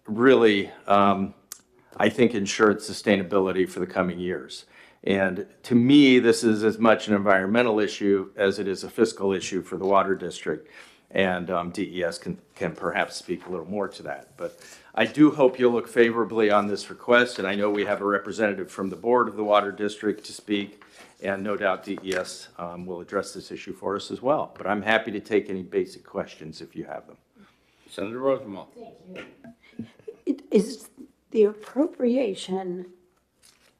really, I think, ensure its sustainability for the coming years. And to me, this is as much an environmental issue as it is a fiscal issue for the water district. And DES can perhaps speak a little more to that. But I do hope you'll look favorably on this request, and I know we have a representative from the board of the water district to speak, and no doubt DES will address this issue for us as well. But I'm happy to take any basic questions if you have them. Senator Rosenwald. Is the appropriation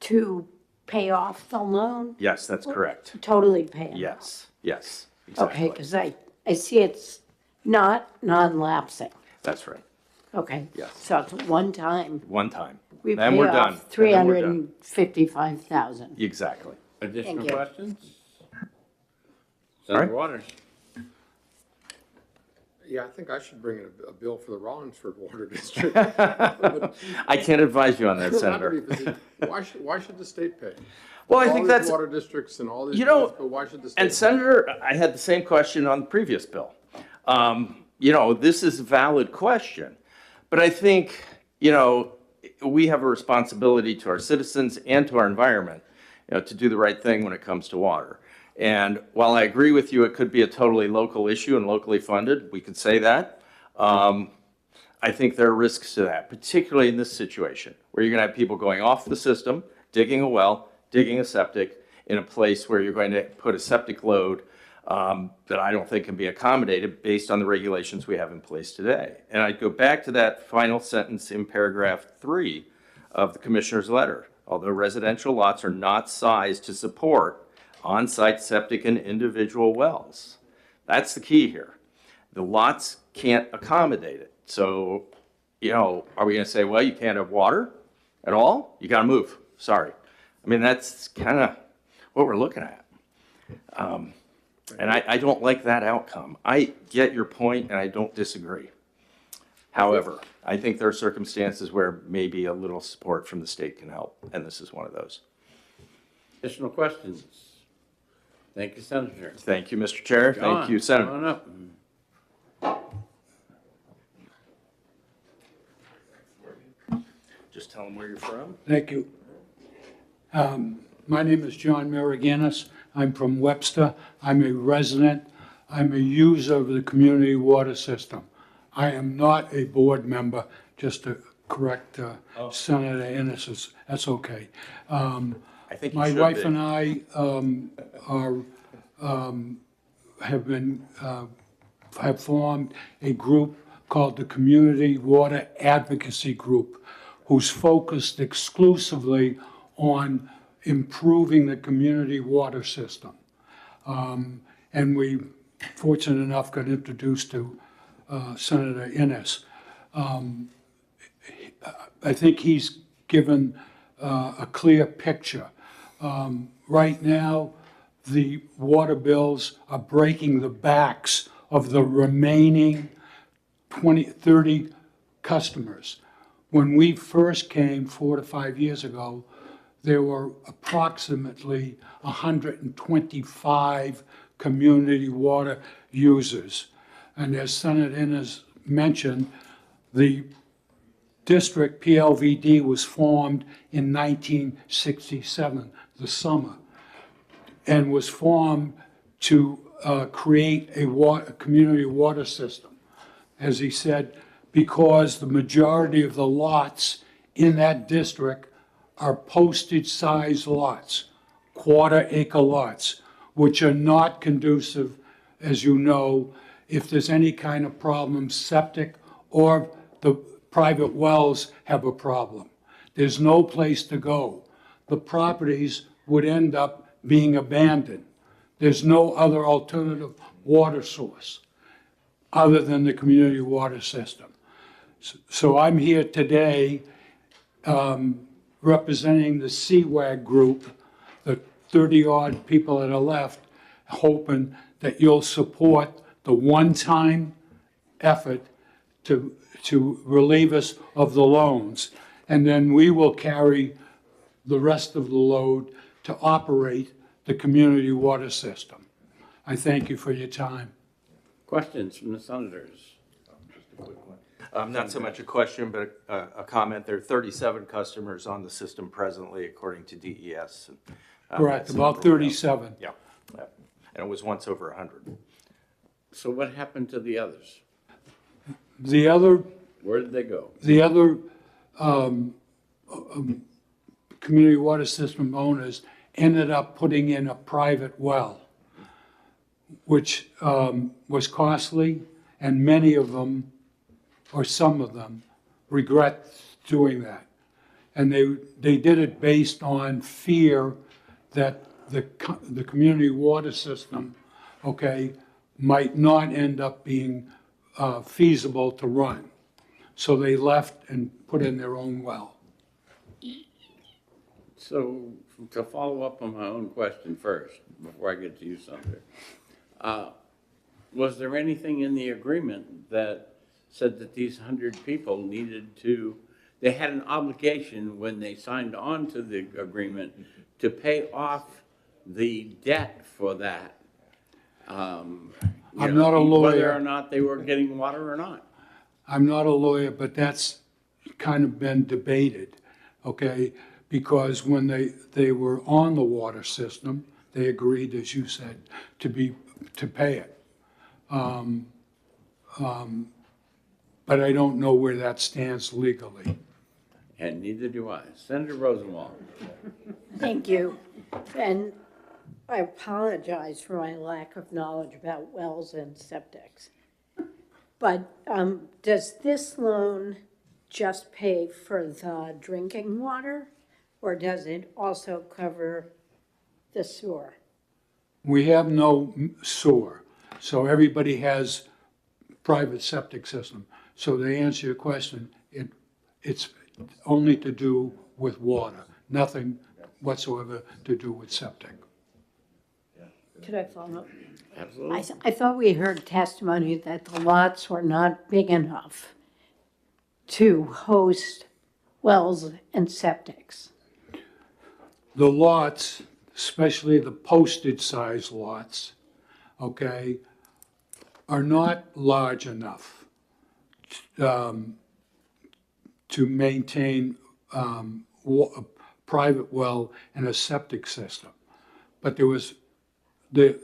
to pay off the loan? Yes, that's correct. Totally pay it off? Yes, yes, Okay, exactly. because I see it's not non-lapsing. That's right. Okay. Yes. So it's one time. One time. We Then pay we're done. off And then we're done. $355,000. Exactly. Additional you. questions? All right. Senator Waters. Yeah, I think I should bring in a bill for the Rollinsford Water District. I can't advise you on that, Senator. Why should the state pay? Well, I All think these that's, water districts and all these, You know, things, but why should the state? and Senator, I had the same question on the previous bill. This is a valid question, but I think, we have a responsibility to our citizens and to our environment, to do the right thing when it comes to water. And while I agree with you, it could be a totally local issue and locally funded, we could say that. I think there are risks to that, particularly in this situation, where you're gonna have people going off the system, digging a well, digging a septic, in a place where you're going to put a septic load that I don't think can be accommodated based on the regulations we have in place today. And I'd go back to that final sentence in paragraph 3 of the commissioner's letter. Although residential lots are not sized to support on-site septic and individual wells. That's the key here. The lots can't accommodate it. So, are we gonna say, well, you can't have water at all? You gotta move, sorry. I mean, that's kind of what we're looking at. And I don't like that outcome. I get your point and I don't disagree. However, I think there are circumstances where maybe a little support from the state can help, and this is one of those. Additional questions? Thank you, Senator. Thank you, Mr. Chair. Thank you, Senator. Come on up. Just tell them where you're from. Thank you. My name is John Mariganis. I'm from Webster. I'm a resident. I'm a user of the community water system. I am not a board member, just to correct Senator Ennis. That's okay. I think you My should wife be. and I have formed a group called the Community Water Advocacy Group, who's focused exclusively on improving the community water system. And we, fortunate enough, got introduced to Senator Ennis. I think he's given a clear picture. Right now, the water bills are breaking the backs of the remaining 30 customers. When we first came 4 to 5 years ago, there were approximately 125 community water users. And as Senator Innes mentioned, the district PLVD was formed in 1967, the summer, and was formed to create a community water system. As he said, because the majority of the lots in that district are postage-sized lots, quarter-acre lots, which are not conducive, as you know, if there's any kind of problem, septic or the private wells have a problem. There's no place to go. The properties would end up being abandoned. There's no other alternative water source other than the community water system. So I'm here today representing the CWAG group, the 30-odd people that are left, hoping that you'll support the one-time effort to relieve us of the loans. And then we will carry the rest of the load to operate the community water system. I thank you for your time. Questions from the senators? Not so much a question, but a comment. There are 37 customers on the system presently, according to DES. Correct, that's about the number. 37. Yeah, yeah. And it was once over 100. So what happened to the others? The other Where did they go? Community water system owners ended up putting in a private well, which was costly, and many of them, or some of them, regret doing that. And they did it based on fear that the community water system, okay, might not end up being feasible to run. So they left and put in their own well. So to follow up on my own question first, before I get to you, Senator, was there anything in the agreement that said that these 100 people needed to, they had an obligation when they signed on to the agreement to pay off the debt for that? I'm not a lawyer. Whether or not they were getting water or not. I'm not a lawyer, but that's kind of been debated, okay? Because when they were on the water system, they agreed, as you said, to pay it. But I don't know where that stands legally. And neither do I. Senator Rosenwald. Thank you. And I apologize for my lack of knowledge about wells and septics. But does this loan just pay for the drinking water, or does it also cover the sewer? We have no sewer, so everybody has private septic system. So to answer your question, it's only to do with water, nothing whatsoever to do with septic. Could I follow up? Absolutely. I thought we heard testimony that the lots were not big enough to host wells and septics. The lots, especially the postage-sized lots, okay, are not large enough to maintain a private well and a septic system. But there was a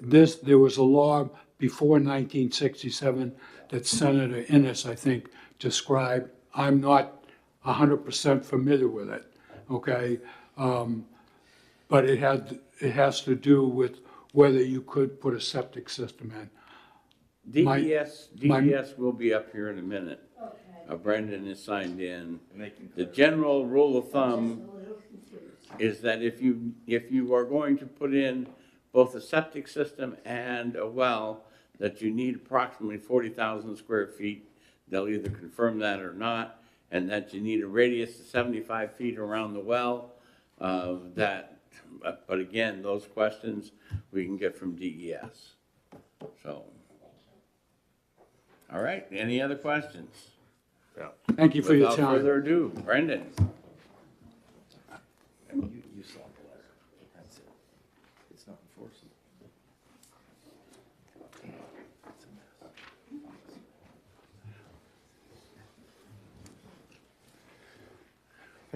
law before 1967 that Senator Innes, I think, described. I'm not 100% familiar with it, okay? But it has to do with whether you could put a septic system in. DES will be up here in a minute. Brendan is signed in. The general rule of thumb is that if you are going to put in both a septic system and a well, that you need approximately 40,000 square feet. They'll either confirm that or not, and that you need a radius of 75 feet around the well. But again, those questions we can get from DES. So, all right, any other questions? Thank you for your Without time. further ado, Brendan. You saw the letter. That's it. It's not enforceable.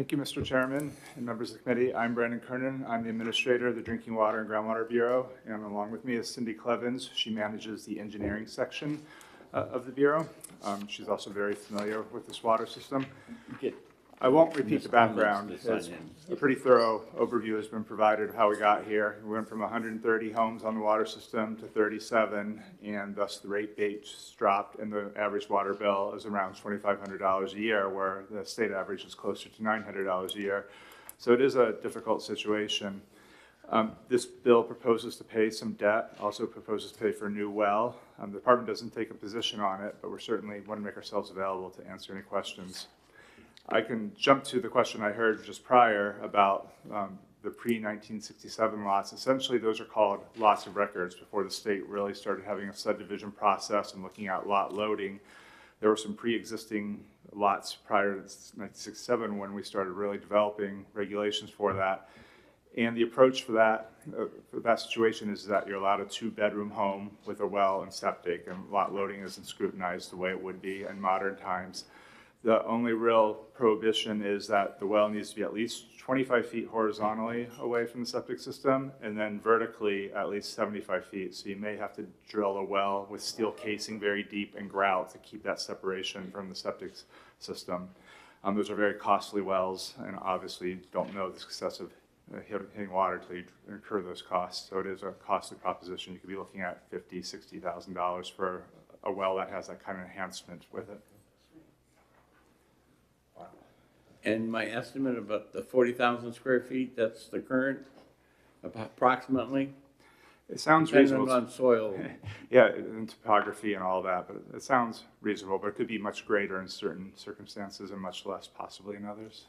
Thank you, Mr. Chairman and members of the committee. I'm Brandon Kernan. I'm the administrator of the Drinking Water and Groundwater Bureau, and along with me is Cindy Clevens. She manages the engineering section of the Bureau. She's also very familiar with this water system. I won't repeat the background. As a pretty thorough overview has been provided of how we got here. We went from 130 homes on the water system to 37, and thus the rate base dropped, and the average water bill is around $2,500 a year, where the state average is closer to $900 a year. So it is a difficult situation. This bill proposes to pay some debt, also proposes to pay for a new well. The department doesn't take a position on it, but we certainly want to make ourselves available to answer any questions. I can jump to the question I heard just prior about the pre-1967 lots. Essentially, those are called lots of records before the state really started having a subdivision process and looking at lot loading. There were some pre-existing lots prior to 1967 when we started really developing regulations for that. And the approach for that situation is that you're allowed a 2-bedroom home with a well and septic, and lot loading isn't scrutinized the way it would be in modern times. The only real prohibition is that the well needs to be at least 25 feet horizontally away from the septic system, and then vertically at least 75 feet. So you may have to drill a well with steel casing very deep and grout to keep that separation from the septic system. Those are very costly wells, and obviously you don't know the success of hitting water until you incur those costs. So it is a costly proposition. You could be looking at $50,000, $60,000 for a well that has that kind of enhancement with it. And my estimate about the 40,000 square feet, that's the current, approximately? It sounds reasonable. Depending on soil. Yeah, and topography and all that, but it sounds reasonable, but it could be much greater in certain circumstances and much less possibly in others.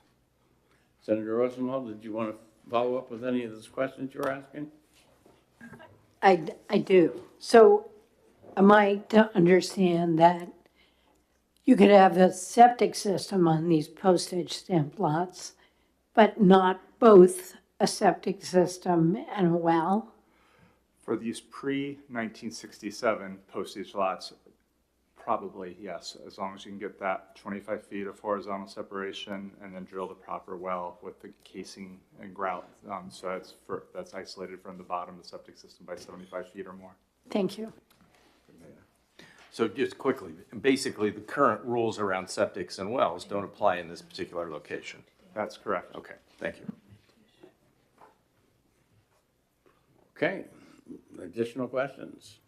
Senator Rosenwald, did you want to follow up with any of those questions you were asking? I do. So am I to understand that you could have a septic system on these postage stamp lots, but not both a septic system and a well? For these pre-1967 postage lots, probably yes, as long as you can get that 25 feet of horizontal separation and then drill the proper well with the casing and grout. So that's isolated from the bottom of the septic system by 75 feet or more. Thank you. So just quickly, basically the current rules around septics and wells don't apply in this particular location. That's correct. Okay, thank you. Okay, additional questions?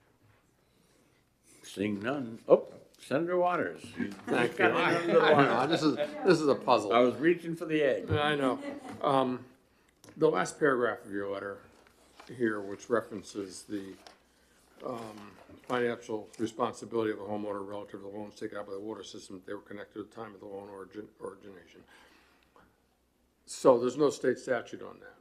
Seeing none. Oh, Senator Waters. Thank you. I know, this is a puzzle. I was reaching for the egg. I know. The last paragraph of your letter here, which references the financial responsibility of a homeowner relative to the loans taken out by the water system if they were connected at the time of the loan origination. So there's no state statute on that.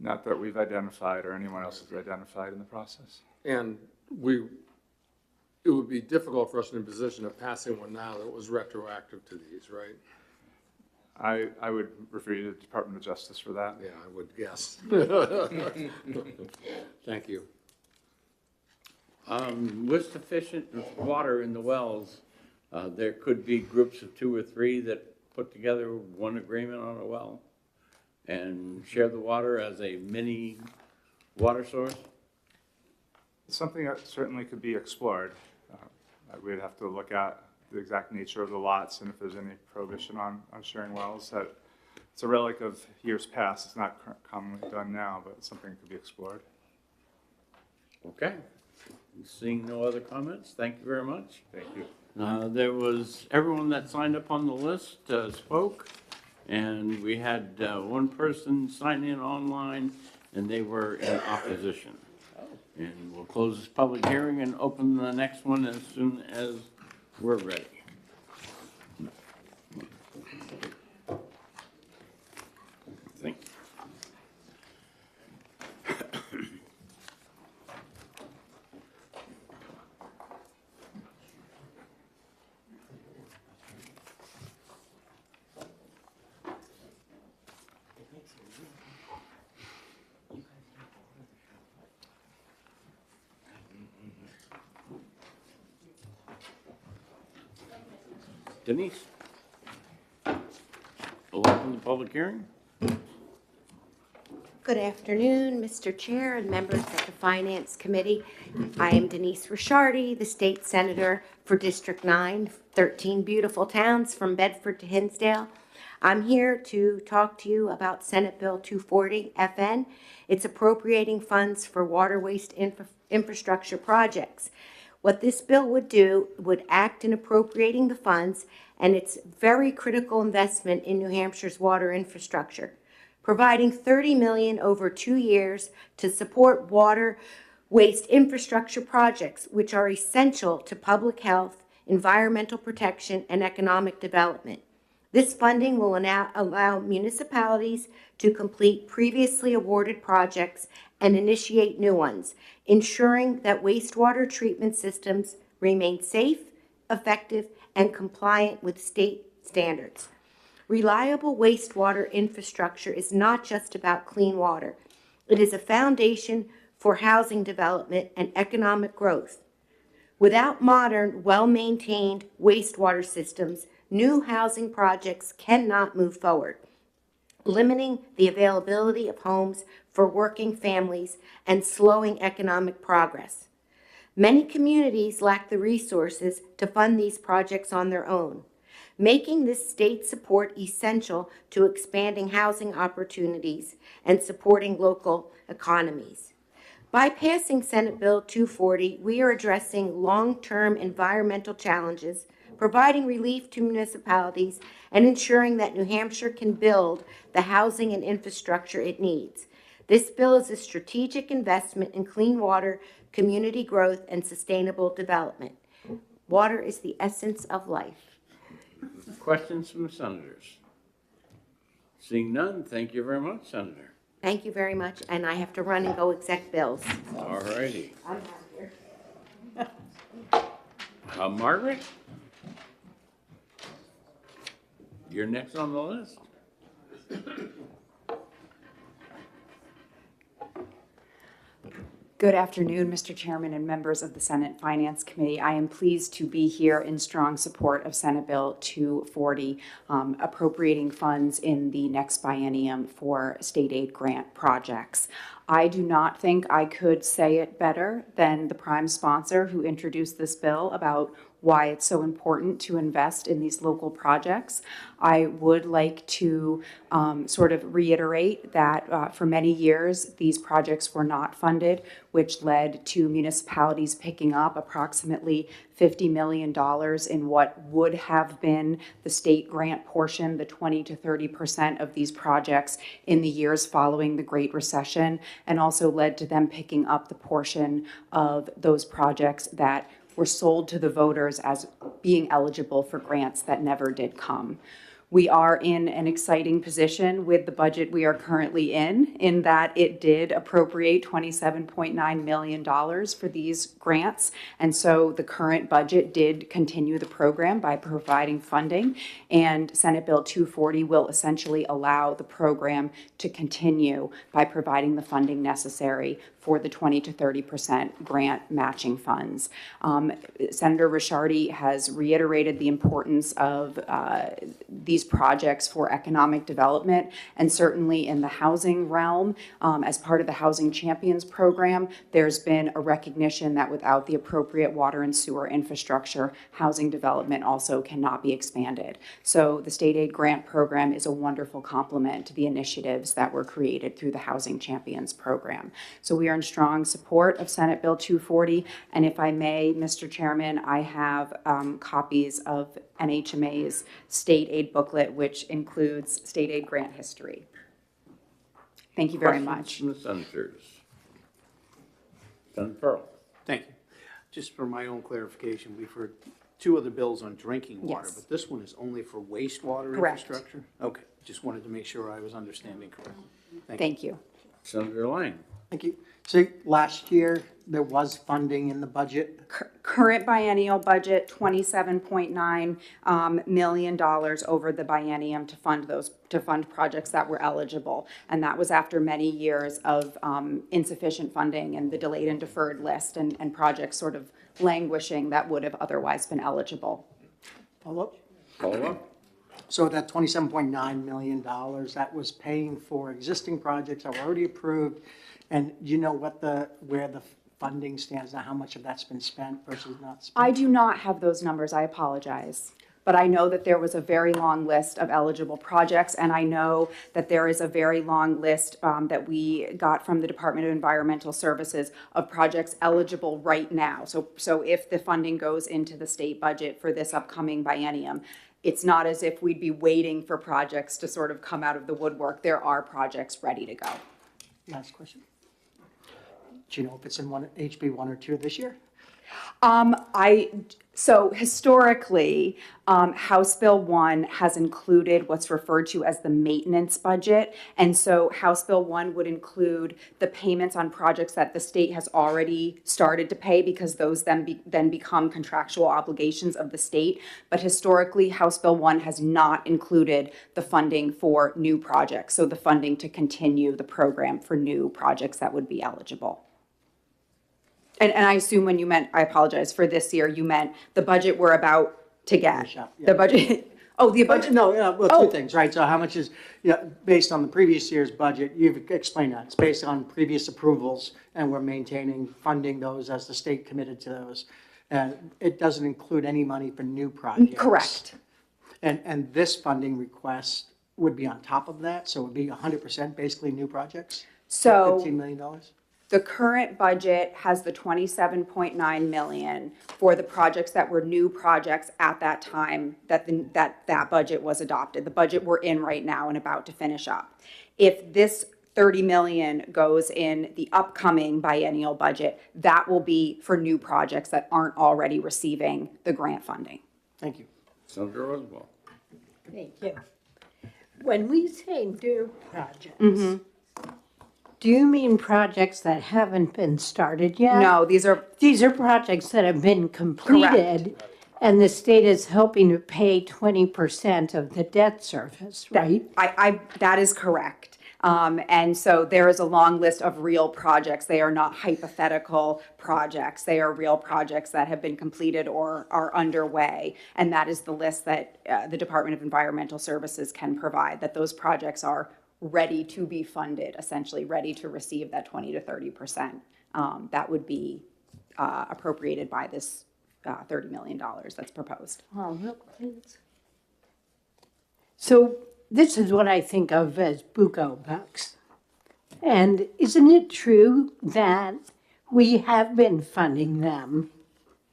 Not that we've identified or anyone else has identified in the process. And it would be difficult for us in a position of passing one now that was retroactive to these, right? I would refer you to the Department of Justice for that. Yeah, I would guess. Thank you. With sufficient water in the wells, there could be groups of 2 or 3 that put together one agreement on a well and share the water as a mini water source? It's something that certainly could be explored. We'd have to look at the exact nature of the lots and if there's any prohibition on sharing wells. It's a relic of years past. It's not commonly done now, but it's something that could be explored. Okay. Seeing no other comments, thank you very much. Thank you. Everyone that signed up on the list spoke, and we had one person sign in online, and they were in opposition. And we'll close this public hearing and open the next one as soon as we're ready. Thank you. Denise? We'll open the public hearing. Good afternoon, Mr. Chair and members of the Finance Committee. I am Denise Ricciardi, the State Senator for District 9, 13 beautiful towns from Bedford to Hinsdale. I'm here to talk to you about Senate Bill 240 FN. It's appropriating funds for water waste infrastructure projects. What this bill would do would act in appropriating the funds, and it's very critical investment in New Hampshire's water infrastructure, providing $30 million over 2 years to support water waste infrastructure projects, which are essential to public health, environmental protection, and economic development. This funding will allow municipalities to complete previously awarded projects and initiate new ones, ensuring that wastewater treatment systems remain safe, effective, and compliant with state standards. Reliable wastewater infrastructure is not just about clean water. It is a foundation for housing development and economic growth. Without modern, well-maintained wastewater systems, new housing projects cannot move forward, limiting the availability of homes for working families and slowing economic progress. Many communities lack the resources to fund these projects on their own, making this state support essential to expanding housing opportunities and supporting local economies. By passing Senate Bill 240, we are addressing long-term environmental challenges, providing relief to municipalities, and ensuring that New Hampshire can build the housing and infrastructure it needs. This bill is a strategic investment in clean water, community growth, and sustainable development. Water is the essence of life. Questions from the senators? Seeing none, thank you very much, Senator. Thank you very much, and I have to run and go exec bills. All righty. I'm out here. Margaret? You're next on the list. Good afternoon, Mr. Chairman and members of the Senate Finance Committee. I am pleased to be here in strong support of Senate Bill 240, appropriating funds in the next biennium for state aid grant projects. I do not think I could say it better than the prime sponsor who introduced this bill about why it's so important to invest in these local projects. I would like to sort of reiterate that for many years, these projects were not funded, which led to municipalities picking up approximately $50 million in what would have been the state grant portion, the 20 to 30% of these projects in the years following the Great Recession, and also led to them picking up the portion of those projects that were sold to the voters as being eligible for grants that never did come. We are in an exciting position with the budget we are currently in that it did appropriate $27.9 million for these grants. And so the current budget did continue the program by providing funding. And Senate Bill 240 will essentially allow the program to continue by providing the funding necessary for the 20 to 30% grant matching funds. Senator Ricciardi has reiterated the importance of these projects for economic development, and certainly in the housing realm, as part of the Housing Champions program, there's been a recognition that without the appropriate water and sewer infrastructure, housing development also cannot be expanded. So the state aid grant program is a wonderful complement to the initiatives that were created through the Housing Champions program. So we are in strong support of Senate Bill 240, and if I may, Mr. Chairman, I have copies of NHMA's state aid booklet, which includes state aid grant history. Thank you very much. Questions from the senators? Senator Pearl. Thank you. Just for my own clarification, we've heard two other bills on drinking water, Yes. but this one is only for wastewater Correct. infrastructure? Okay, just wanted to make sure I was understanding correctly. Thank you. Senator Lang. Thank you. So last year, there was funding in the budget. Current biennial budget, $27.9 million over the biennium to fund projects that were eligible. And that was after many years of insufficient funding and the delayed and deferred list and projects sort of languishing that would have otherwise been eligible. Follow-up? Follow-up? So that $27.9 million, that was paying for existing projects that were already approved. And do you know where the funding stands now, how much of that's been spent versus not spent? I do not have those numbers, I apologize. But I know that there was a very long list of eligible projects, and I know that there is a very long list that we got from the Department of Environmental Services of projects eligible right now. So if the funding goes into the state budget for this upcoming biennium, it's not as if we'd be waiting for projects to sort of come out of the woodwork. There are projects ready to go. Last question. Do you know if it's in HB 1 or 2 this year? So historically, House Bill 1 has included what's referred to as the maintenance budget. And so House Bill 1 would include the payments on projects that the state has already started to pay, because those then become contractual obligations of the state. But historically, House Bill 1 has not included the funding for new projects. So the funding to continue the program for new projects that would be eligible. And I assume when you meant, I apologize, for this year, you meant the budget we're about to get. Yeah. The budget, the budget. No, well, two things, right? So how much is, based on the previous year's budget, you've explained that. It's based on previous approvals, and we're maintaining, funding those as the state committed to those. And it doesn't include any money for new projects. Correct. And this funding request would be on top of that, so it would be 100% basically new projects? So $15 million? the current budget has the 27.9 million for the projects that were new projects at that time that budget was adopted. The budget we're in right now and about to finish up. If this 30 million goes in the upcoming biennial budget, that will be for new projects that aren't already receiving the grant funding. Thank you. Senator Rosenbaum. Thank you. When we say new projects, do you mean projects that haven't been started yet? No, these are projects that have been completed, and the state is helping to pay 20% of the debt service, right? That is correct. And so there is a long list of real projects. They are not hypothetical projects. They are real projects that have been completed or are underway. And that is the list that the Department of Environmental Services can provide, that those projects are ready to be funded, essentially ready to receive that 20 to 30% that would be appropriated by this $30 million that's proposed. Oh, look, please. So this is what I think of as buco bucks. And isn't it true that we have been funding them,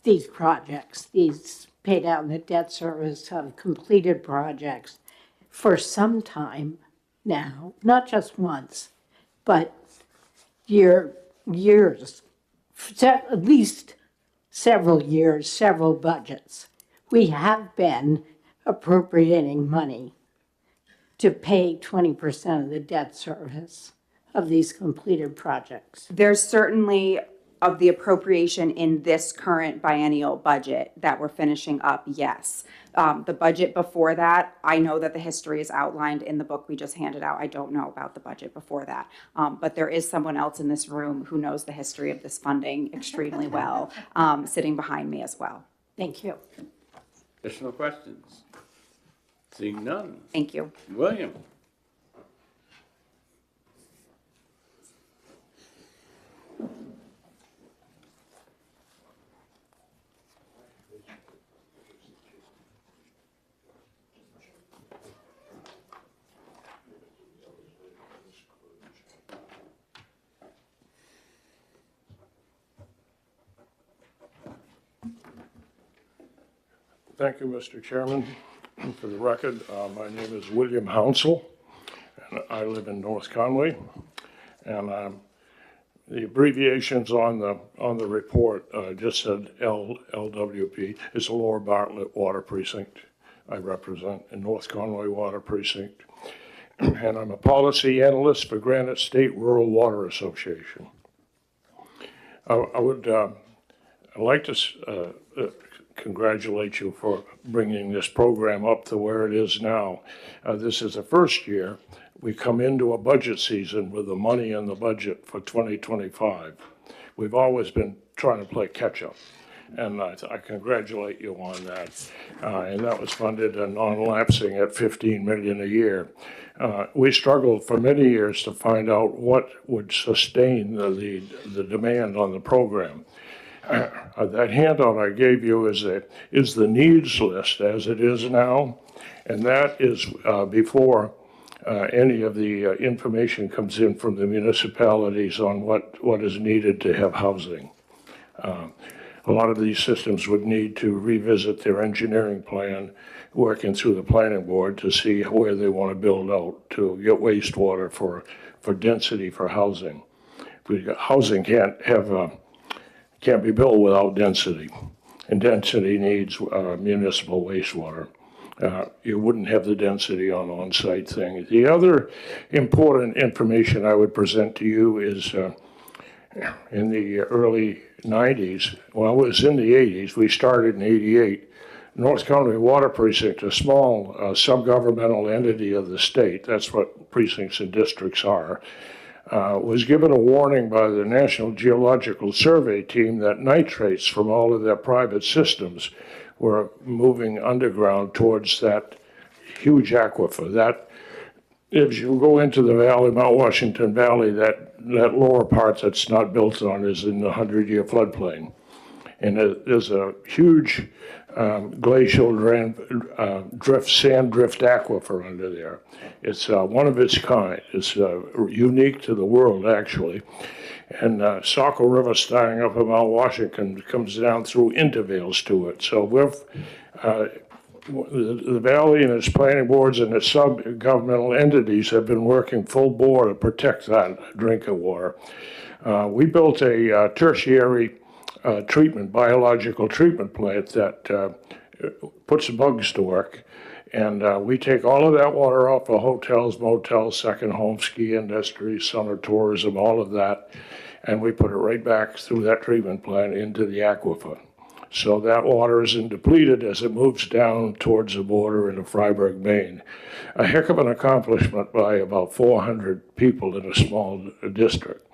these projects, these pay down the debt service of completed projects for some time now, not just once, but years, at least several years, several budgets. We have been appropriating money to pay 20% of the debt service of these completed projects. There's certainly of the appropriation in this current biennial budget that we're finishing up, yes. The budget before that, I know that the history is outlined in the book we just handed out. I don't know about the budget before that. But there is someone else in this room who knows the history of this funding extremely well, sitting behind me as well. Thank you. Additional questions? Seeing none. Thank you. William. Thank you, Mr. Chairman. For the record, my name is William Hounsel, and I live in North Conway. And the abbreviations on the report just said LWP. It's the Lower Bartlett Water Precinct I represent in North Conway Water Precinct. And I'm a policy analyst for Granite State Rural Water Association. I'd like to congratulate you for bringing this program up to where it is now. This is the first year we come into a budget season with the money in the budget for 2025. We've always been trying to play catch up. and I congratulate you on that. And that was funded and non-lapsing at $15 million a year. We struggled for many years to find out what would sustain the demand on the program. That handout I gave you is the needs list as it is now, and that is before any of the information comes in from the municipalities on what is needed to have housing. A lot of these systems would need to revisit their engineering plan, working through the planning board to see where they want to build out to get wastewater for density for housing. Housing can't be built without density, and density needs municipal wastewater. You wouldn't have the density on-site thing. The other important information I would present to you is in the early 90s, well, it was in the 80s, we started in 88, North Country Water Precinct, a small sub-governmental entity of the state, that's what precincts and districts are, was given a warning by the National Geological Survey team that nitrates from all of their private systems were moving underground towards that huge aquifer. That, if you go into the valley, Mount Washington Valley, that lower part that's not built on is in the 100-year floodplain. And there's a huge glacial sand drift aquifer under there. It's one of its kind. It's unique to the world, actually. And Saco River, starting up in Mount Washington, comes down through intervales to it. So the valley and its planning boards and its sub-governmental entities have been working full bore to protect that drinking water. We built a tertiary biological treatment plant that puts bugs to work. And we take all of that water off of hotels, motels, second home, ski industry, summer tourism, all of that. And we put it right back through that treatment plant into the aquifer. So that water isn't depleted as it moves down towards the border into Freiburg, Maine. A heck of an accomplishment by about 400 people in a small district.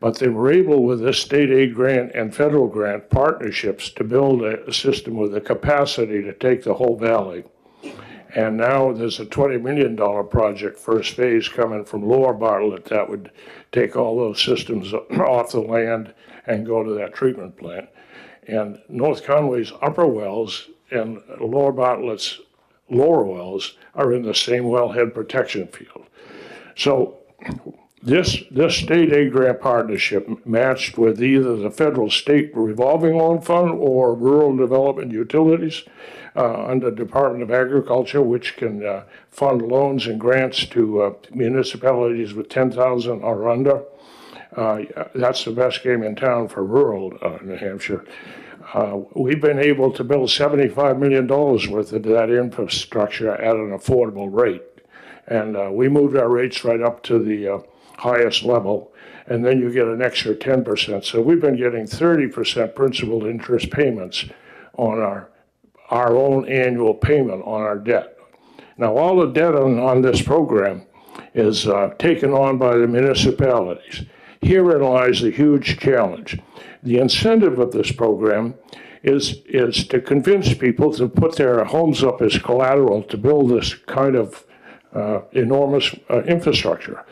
But they were able, with this state aid grant and federal grant partnerships, to build a system with the capacity to take the whole valley. And now there's a $20 million project, first phase, coming from Lower Bartlett that would take all those systems off the land and go to that treatment plant. And North Conway's upper wells and Lower Bartlett's lower wells are in the same wellhead protection field. So this state aid grant partnership matched with either the federal state revolving loan fund or rural development utilities under Department of Agriculture, which can fund loans and grants to municipalities with 10,000 or under. That's the best game in town for rural New Hampshire. We've been able to build $75 million worth of that infrastructure at an affordable rate. And we moved our rates right up to the highest level, and then you get an extra 10%. So we've been getting 30% principal interest payments on our own annual payment on our debt. Now, all the debt on this program is taken on by the municipalities. Herein lies the huge challenge. The incentive of this program is to convince people to put their homes up as collateral to build this kind of enormous infrastructure.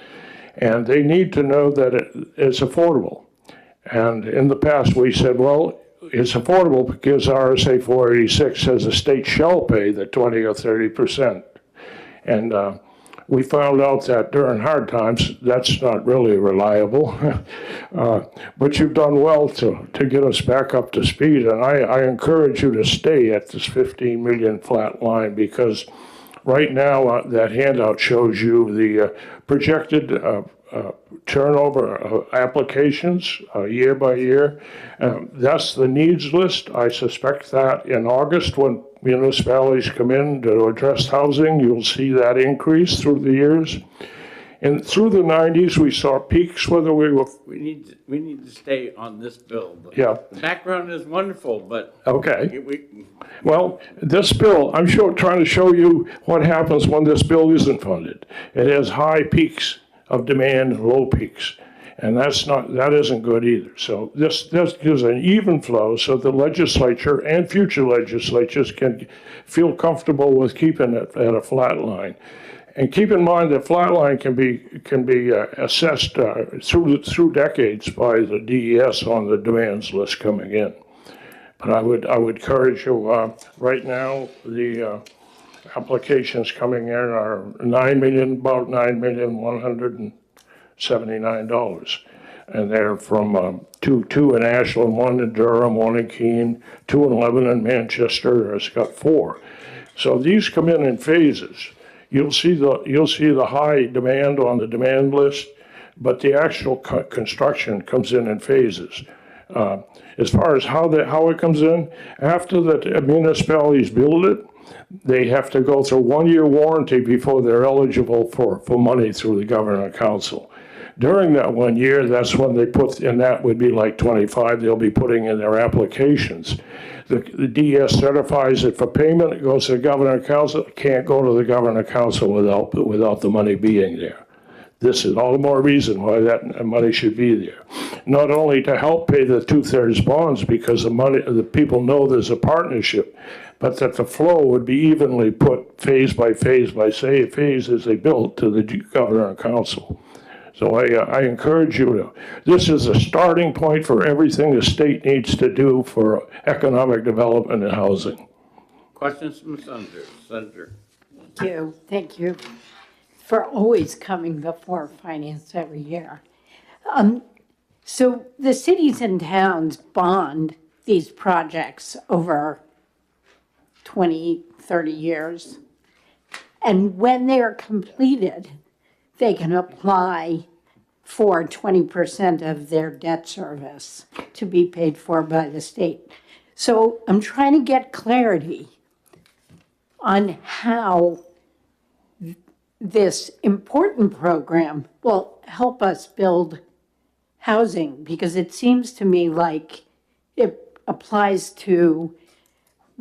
And they need to know that it's affordable. And in the past, we said, well, it's affordable because RSA 486 says the state shall pay the 20 or 30%. And we found out that during hard times, that's not really reliable. But you've done well to get us back up to speed. And I encourage you to stay at this 15 million flat line, because right now that handout shows you the projected turnover of applications year by year. That's the needs list. I suspect that in August, when municipalities come in to address housing, you'll see that increase through the years. And through the 90s, we saw peaks, whether we were... We need to stay on this bill. Yeah. The background is wonderful, but... Okay. Well, this bill, I'm trying to show you what happens when this bill isn't funded. It has high peaks of demand and low peaks. And that isn't good either. So this gives an even flow so the legislature and future legislatures can feel comfortable with keeping it at a flat line. And keep in mind that flat line can be assessed through decades by the DES on the demands list coming in. But I would encourage you, right now, the applications coming in are about $9,179. And they're from two in Ashland, one in Durham, one in Keene, 2 in Lebanon, Manchester has got 4. So these come in phases. You'll see the high demand on the demand list, but the actual construction comes in phases. As far as how it comes in, after the municipalities build it, they have to go through 1-year warranty before they're eligible for money through the Governor Council. During that 1 year, that's when they put, and that would be like 25, they'll be putting in their applications. The DS certifies it for payment, it goes to the Governor Council, it can't go to the Governor Council without the money being there. This is all the more reason why that money should be there. Not only to help pay the 2/3 bonds because the people know there's a partnership, but that the flow would be evenly put phase by phase as they built to the Governor and Council. So I encourage you to, this is a starting point for everything the state needs to do for economic development and housing. Questions from the Senator? Thank you for always coming before finance every year. So the cities and towns bond these projects over 20, 30 years. And when they're completed, they can apply for 20% of their debt service to be paid for by the state. So I'm trying to get clarity on how this important program will help us build housing, because it seems to me like it applies to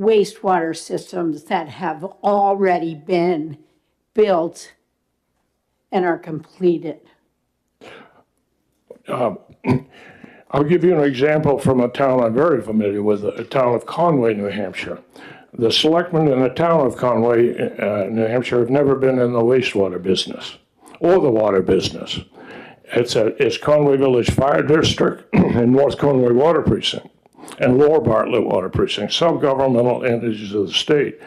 wastewater systems that have already been built and are completed. I'll give you an example from a town I'm very familiar with, the town of Conway, New Hampshire. The selectmen in the town of Conway, New Hampshire, have never been in the wastewater business or the water business. It's Conway Village Fire District and North Conway Water Precinct and Lower Bartlett Water Precinct, sub-governmental entities of the state.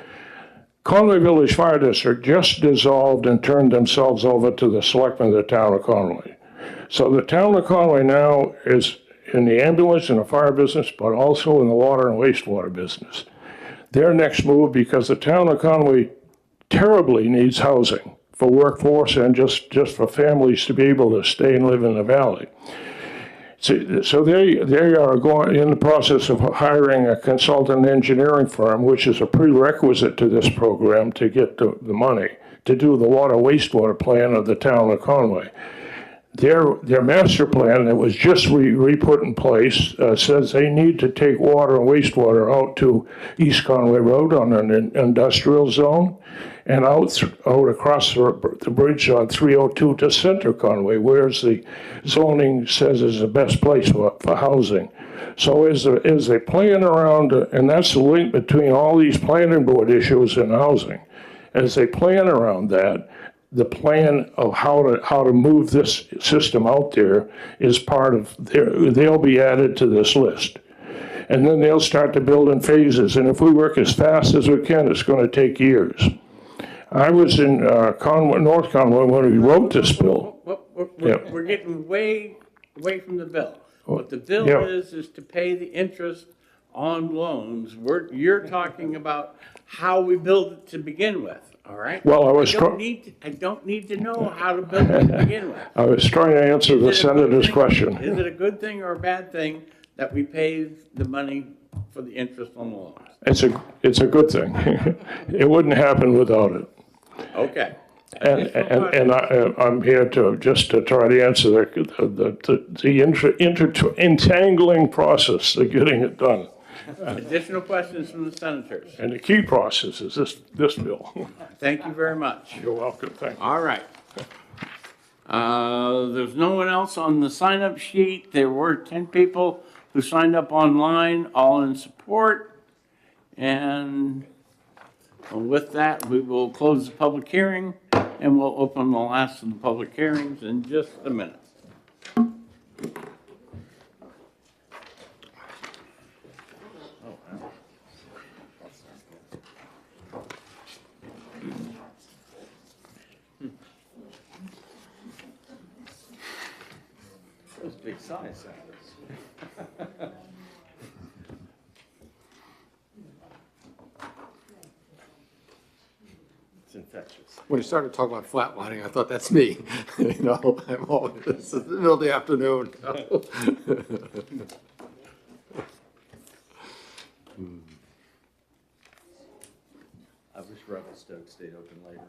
Conway Village Fire District just dissolved and turned themselves over to the selectmen of the town of Conway. So the town of Conway now is in the ambulance and the fire business, but also in the water and wastewater business. Their next move, because the town of Conway terribly needs housing for workforce and just for families to be able to stay and live in the valley. So they are going in the process of hiring a consultant engineering firm, which is a prerequisite to this program to get the money to do the water wastewater plan of the town of Conway. Their master plan that was just re-put in place says they need to take water and wastewater out to East Conway Road on an industrial zone and out across the bridge on 302 to Center Conway, whereas the zoning says is the best place for housing. So as they playing around, and that's the link between all these planning board issues and housing, as they plan around that, the plan of how to move this system out there is part of they'll be added to this list. And then they'll start to build in phases. And if we work as fast as we can, it's going to take years. I was in North Conway when we wrote this bill. We're getting way away from the bill. What the bill is to pay the interest on loans. You're talking about how we build it to begin with. All right. Well, I don't need to know how to build it to begin with. I was trying to answer the senator's question. Is it a good thing or a bad thing that we pay the money for the interest on the loans? It's a good thing. It wouldn't happen without it. Okay. And I'm here to try to answer the entangling process of getting it done. Additional questions from the senators? And the key process is this bill. Thank you very much. You're welcome. Thank you. All right. There's no one else on the sign-up sheet. There were 10 people who signed up online, all in support. And with that, we will close the public hearing, and we'll open the last of the public hearings in just a minute. Those big size. It's infectious. When you started talking about flatlining, I thought, that's me. You know, I'm always, this is the middle of the afternoon. I wish Revelstoke stayed open later.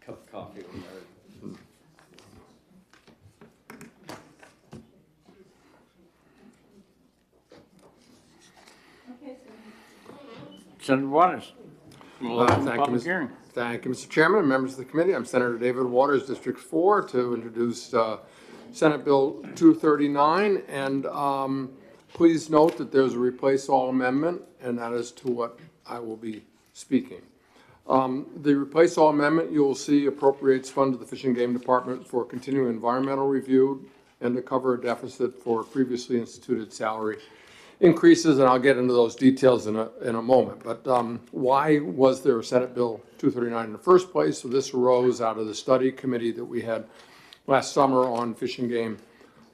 Cup of coffee when they're. Senator Waters. We'll open the Thank you, public hearing. Thank you, Mr. Chairman and members of the committee. I'm Senator David Waters, District 4, to introduce Senate Bill 239. And please note that there's a replace all amendment, and that is to what I will be speaking. The replace all amendment, you will see, appropriates fund to the Fish and Game Department for continuing environmental review and to cover a deficit for previously instituted salary increases, and I'll get into those details in a moment. But why was there a Senate Bill 239 in the first place? So this arose out of the study committee that we had last summer on fish and game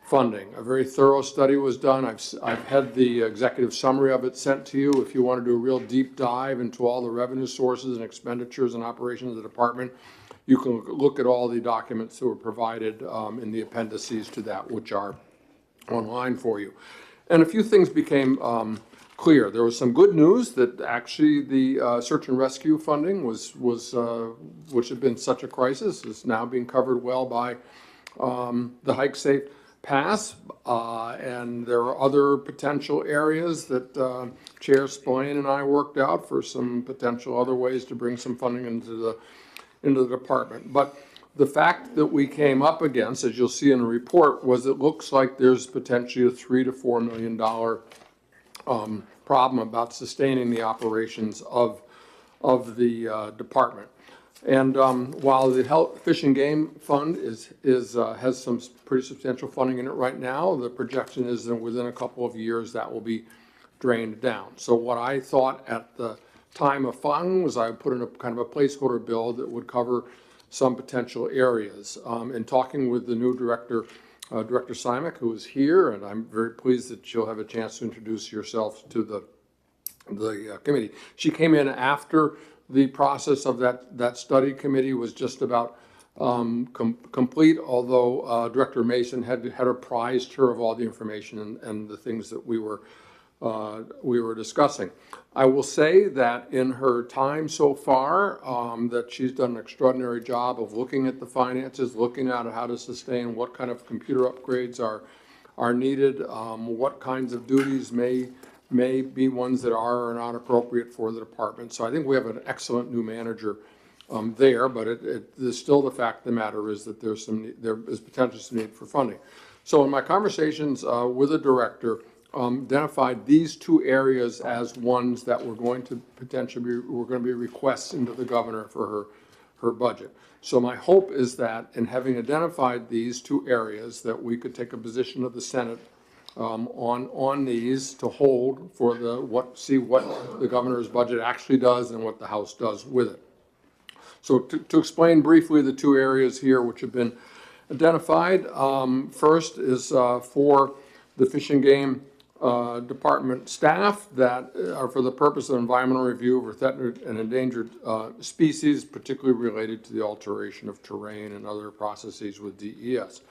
funding. A very thorough study was done. I've had the executive summary of it sent to you. If you want to do a real deep dive into all the revenue sources and expenditures and operations of the department, you can look at all the documents that were provided in the appendices to that, which are online for you. And a few things became clear. There was some good news that actually the search and rescue funding which had been such a crisis, is now being covered well by the Hike Safe Pass. And there are other potential areas that Chair Spillane and I worked out for some potential other ways to bring some funding into the department. But the fact that we came up against, as you'll see in the report, was it looks like there's potentially a $3 to $4 million problem about sustaining the operations of the department. And while the Fish and Game Fund has some pretty substantial funding in it right now, the projection is that within a couple of years that will be drained down. So what I thought at the time of funding was I would put in a kind of a placeholder bill that would cover some potential areas. In talking with the new director, Director Simek, who is here, and I'm very pleased that you'll have a chance to introduce yourself to the committee. She came in after the process of that study committee was just about complete, although Director Mason had apprised her of all the information and the things that we were discussing. I will say that in her time so far, that she's done an extraordinary job of looking at the finances, looking at how to sustain, what kind of computer upgrades are needed, what kinds of duties may be ones that are or not appropriate for the department. So I think we have an excellent new manager there, but still the fact of the matter is that there is potential need for funding. So in my conversations with the director, identified these two areas as ones that were going to be requests into the governor for her budget. So my hope is that in having identified these two areas, that we could take a position of the Senate on these to hold for see what the governor's budget actually does and what the House does with it. So to explain briefly the two areas here which have been identified, first is for the Fish and Game Department staff that are for the purpose of environmental review of threatened and endangered species, particularly related to the alteration of terrain and other processes with DES.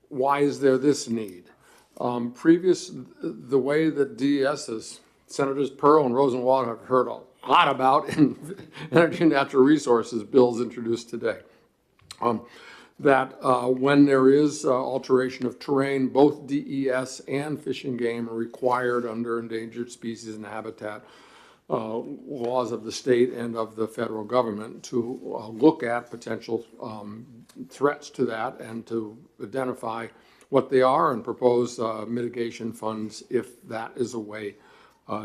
Why is there this need? The way that DES is, Senators Pearl and Rosenwald have heard a lot about in energy and natural resources bills introduced today. That when there is alteration of terrain, both DES and Fish and Game are required under endangered species and habitat laws of the state and of the federal government to look at potential threats to that and to identify what they are and propose mitigation funds if that is a way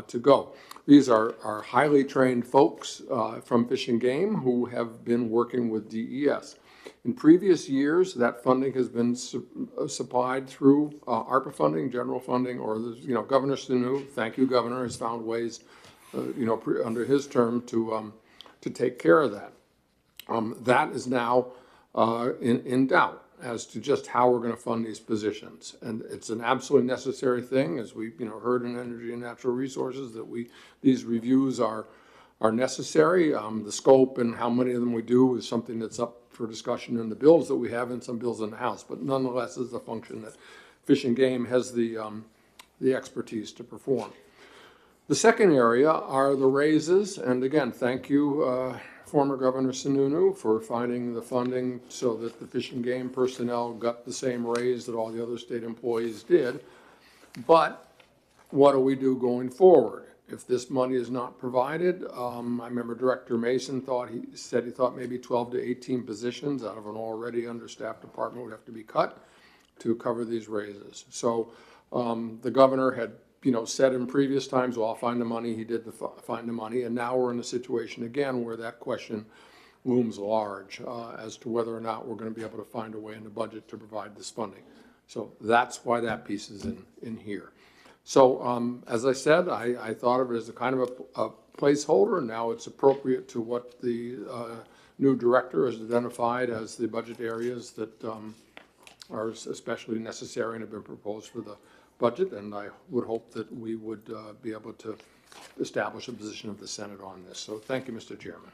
to go. These are highly trained folks from Fish and Game who have been working with DES. In previous years, that funding has been supplied through ARPA funding, general funding, or Governor Sununu, thank you, Governor, has found ways, under his term to take care of that. That is now in doubt as to just how we're going to fund these positions. And it's an absolutely necessary thing, as we heard in Energy and Natural Resources, that these reviews are necessary. The scope and how many of them we do is something that's up for discussion in the bills that we have and some bills in the House. But nonetheless, is a function that Fish and Game has the expertise to perform. The second area are the raises, and again, thank you, former Governor Sununu, for finding the funding so that the Fish and Game personnel got the same raise that all the other state employees did. But what do we do going forward? If this money is not provided, I remember Director Mason said he thought maybe 12 to 18 positions out of an already understaffed department would have to be cut to cover these raises. So the governor had said in previous times, well, I'll find the money. He did find the money. And now we're in a situation again where that question looms large as to whether or not we're going to be able to find a way in the budget to provide this funding. So that's why that piece is in here. So as I said, I thought of it as a kind of a placeholder. Now it's appropriate to what the new director has identified as the budget areas that are especially necessary and have been proposed for the budget, and I would hope that we would be able to establish a position of the Senate on this. So thank you, Mr. Chairman.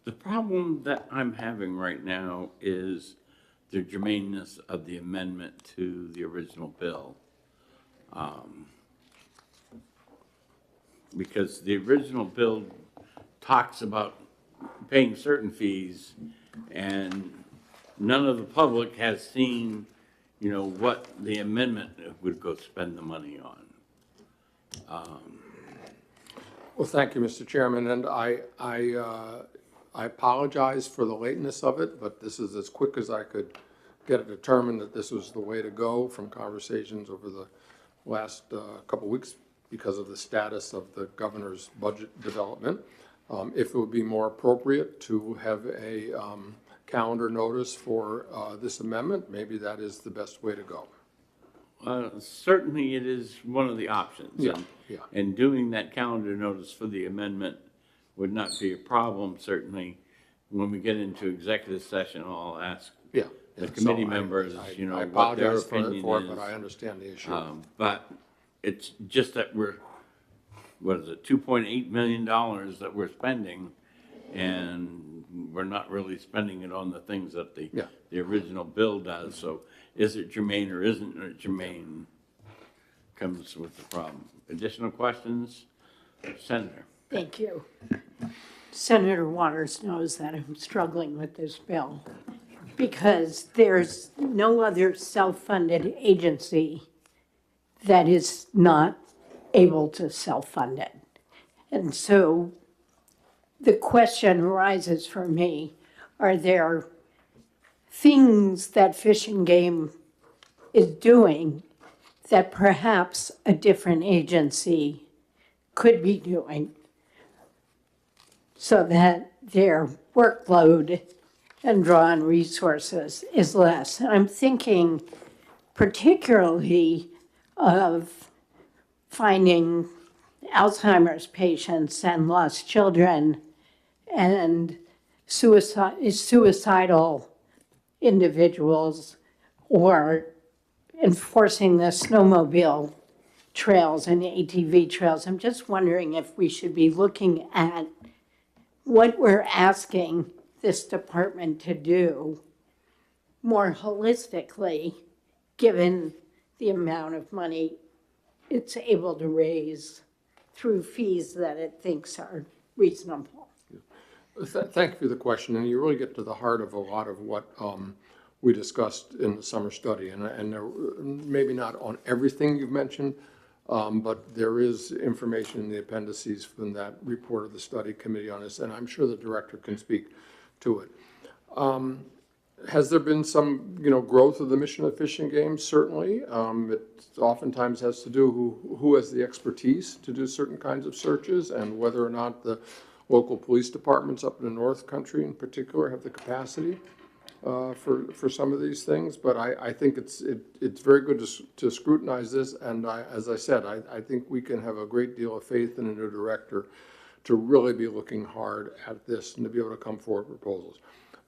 The problem that I'm having right now is the germaneness of the amendment to the original bill. Because the original bill talks about paying certain fees, and none of the public has seen what the amendment would go spend the money on. Well, thank you, Mr. Chairman, and I apologize for the lateness of it, but this is as quick as I could get it determined that this was the way to go from conversations over the last couple weeks because of the status of the governor's budget development. If it would be more appropriate to have a calendar notice for this amendment, maybe that is the best way to go. Certainly it is one of the options. Yeah, and doing that calendar notice for the amendment would not be a problem. Certainly when we get into executive session, I'll ask the committee members, I what their apologize opinion for it, is. but I understand the issue. But it's just that we're, $2.8 million that we're spending, and we're not really spending it on the things that the original bill does. So is it germane or isn't it germane comes with the problem. Additional questions? Senator. Thank you. Senator Waters knows that I'm struggling with this bill because there's no other self-funded agency that is not able to self-fund it. And so the question arises for me, are there things that Fish and Game is doing that perhaps a different agency could be doing so that their workload and draw on resources is less? And I'm thinking particularly of finding Alzheimer's patients and lost children and suicidal individuals, or enforcing the snowmobile trails and ATV trails. I'm just wondering if we should be looking at what we're asking this department to do more holistically, given the amount of money it's able to raise through fees that it thinks are reasonable. Thank you for the question, and you really get to the heart of a lot of what we discussed in the summer study, and maybe not on everything you've mentioned, But there is information in the appendices from that report of the study committee on this, and I'm sure the director can speak to it. Has there been some, growth of the mission of Fish and Game? Certainly. It oftentimes has to do who has the expertise to do certain kinds of searches, and whether or not the local police departments up in the North Country in particular have the capacity for some of these things. But I think it's very good to scrutinize this, and as I said, I think we can have a great deal of faith in a new director to really be looking hard at this and to be able to come forward with proposals.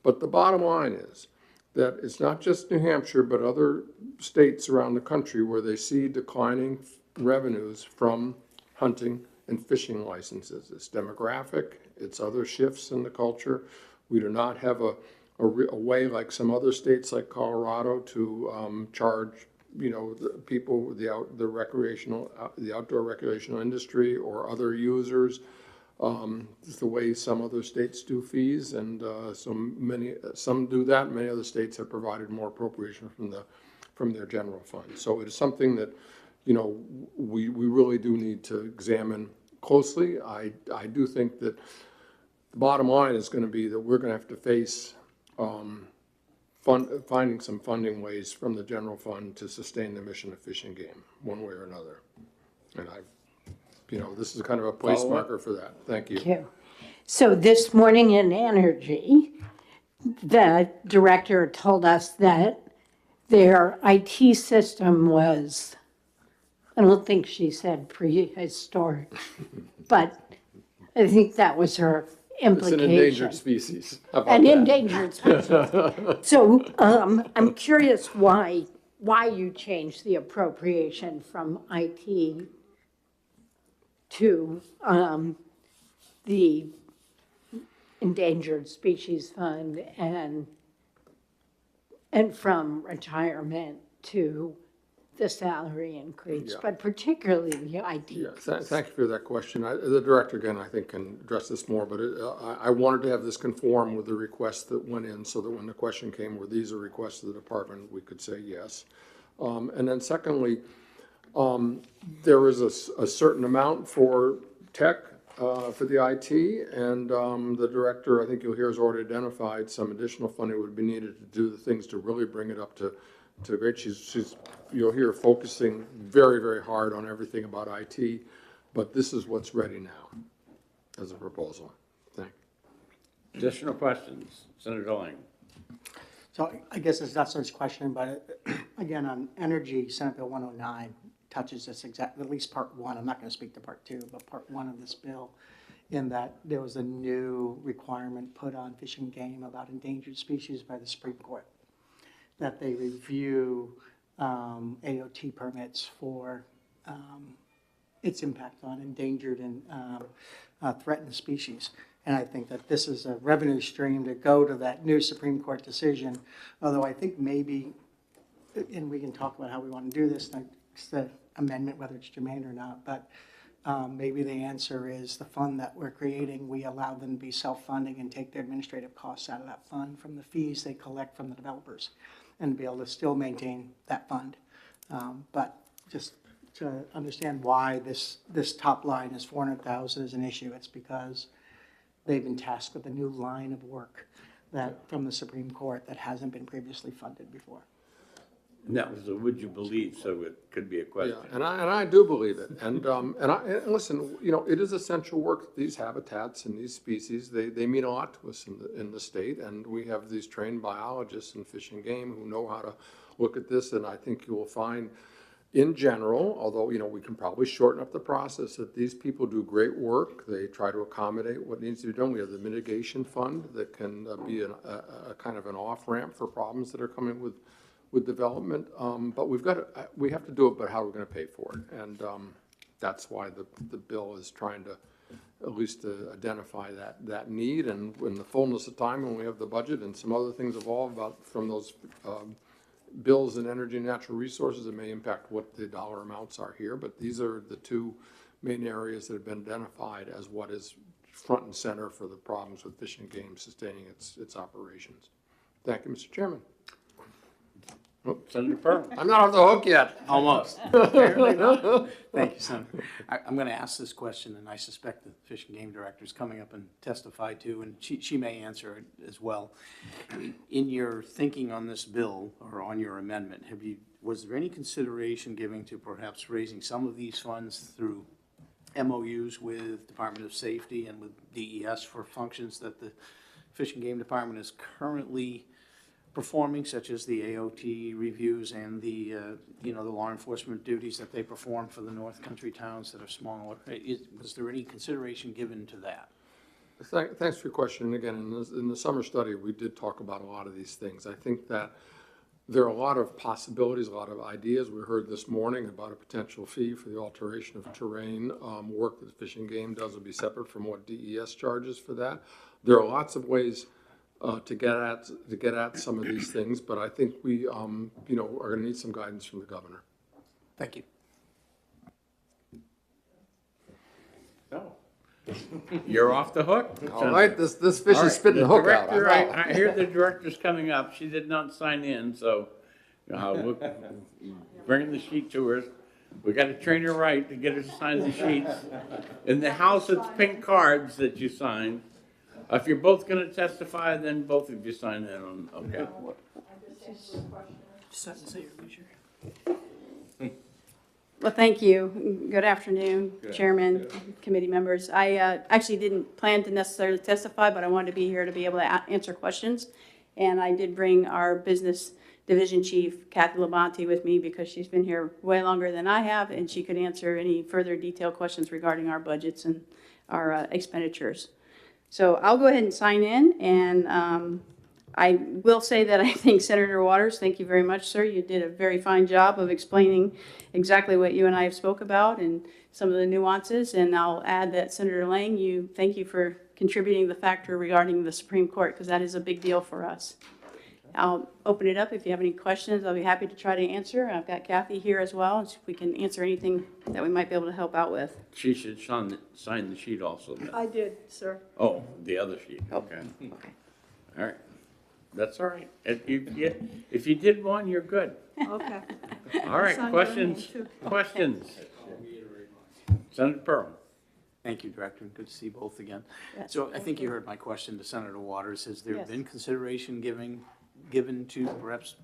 But the bottom line is that it's not just New Hampshire, but other states around the country where they see declining revenues from hunting and fishing licenses. It's demographic, it's other shifts in the culture. We do not have a way like some other states like Colorado to charge, the people with the outdoor recreational industry or other users. It's the way some other states do fees, and some do that. Many other states have provided more appropriation from their general fund. So it is something that we really do need to examine closely. I do think that the bottom line is going to be that we're going to have to face finding some funding ways from the general fund to sustain the mission of Fish and Game, one way or another. And this is kind of a place marker for that. Thank you. Thank you. So this morning in Energy, the director told us that their IT system was, I don't think she said prehistoric, but I think that was her implication. It's an endangered species. How about An that? endangered species. So I'm curious why you changed the appropriation from IT to the Endangered Species Fund and from retirement to the salary increase, Yeah. but particularly the IT. Yeah, thank you for that question. The director, again, I think can address this more, but I wanted to have this conform with the request that went in so that when the question came, were these are requests of the department, we could say yes. And then secondly, there is a certain amount for tech, for the IT, and the director, I think you'll hear, has already identified some additional funding would be needed to do the things to really bring it up to great. You'll hear focusing very, very hard on everything about IT, but this is what's ready now as a proposal. Thank you. Additional questions? Senator Lang. So I guess it's not so much a question, but again, on energy, Senate Bill 109 touches this at least part one. I'm not going to speak to part two, but part one of this bill, in that there was a new requirement put on Fish and Game about endangered species by the Supreme Court, that they review AOT permits for its impact on endangered and threatened species. And I think that this is a revenue stream to go to that new Supreme Court decision, although I think maybe, and we can talk about how we want to do this, the amendment, whether it's germane or not, but maybe the answer is the fund that we're creating, we allow them to be self-funding and take their administrative costs out of that fund from the fees they collect from the developers, and be able to still maintain that fund. But just to understand why this top line is 400,000 is an issue, it's because they've been tasked with a new line of work that from the Supreme Court that hasn't been previously funded before. And that was a would you believe, so it could be a question. Yeah, and I do believe it. And listen, it is essential work. These habitats and these species, they mean a lot to us in the state. And we have these trained biologists in Fish and Game who know how to look at this. And I think you will find, in general, although we can probably shorten up the process, that these people do great work. They try to accommodate what needs to be done. We have the mitigation fund that can be a kind of an off ramp for problems that are coming with development, but we have to do it, but how we're going to pay for it. And that's why the bill is trying to at least identify that need. And in the fullness of time, when we have the budget and some other things evolve from those bills in energy and natural resources, it may impact what the dollar amounts are here. But these are the two main areas that have been identified as what is front and center for the problems with Fish and Game sustaining its operations. Thank you, Mr. Chairman. Senator Pearl. I'm not off the hook yet. Almost. Apparently not. Thank you, Senator. I'm going to ask this question, and I suspect the Fish and Game Director is coming up and testify too, and she may answer it as well. In your thinking on this bill, or on your amendment, was there any consideration given to perhaps raising some of these funds through MOUs with Department of Safety and with DES for functions that the Fish and Game Department is currently performing, such as the AOT reviews and the, the law enforcement duties that they perform for the North Country towns that are smaller? Was there any consideration given to that? Thanks for your question. And again, in the summer study, we did talk about a lot of these things. I think that there are a lot of possibilities, a lot of ideas. We heard this morning about a potential fee for the alteration of terrain. Work that the Fish and Game does will be separate from what DES charges for that. There are lots of ways to get at some of these things, but I think we, are going to need some guidance from the governor. Thank you. No. You're off the hook. All right, this fish All is right, spitting the hook out. director, I hear the director's coming up. She did not sign in, so we'll bring the sheet to her. We got to train her right to get her to sign the sheets. In the House, it's pink cards that you sign. If you're both going to testify, then both of you sign in on, okay. Well, thank you. Good afternoon, Chairman, committee members. I actually didn't plan to necessarily testify, but I wanted to be here to be able to answer questions. And I did bring our business division chief, Kathy Labonte, with me because she's been here way longer than I have, and she could answer any further detailed questions regarding our budgets and our expenditures. So I'll go ahead and sign in, and I will say that I think Senator Waters, thank you very much, sir. You did a very fine job of explaining exactly what you and I have spoke about and some of the nuances. And I'll add that Senator Lang, thank you for contributing the factor regarding the Supreme Court, because that is a big deal for us. I'll open it up. If you have any questions, I'll be happy to try to answer. I've got Kathy here as well, and see if we can answer anything that we might be able to help out with. She should sign the sheet also. Then. I did, sir. Oh, the other sheet, okay. All right, that's all right. If you did one, you're good. Okay. All right, questions? Senator Pearl. Thank you, Director, and good to see you both again. Yes, So I thank think you you. heard my question to Senator Waters. Has there Yes. been consideration given to perhaps,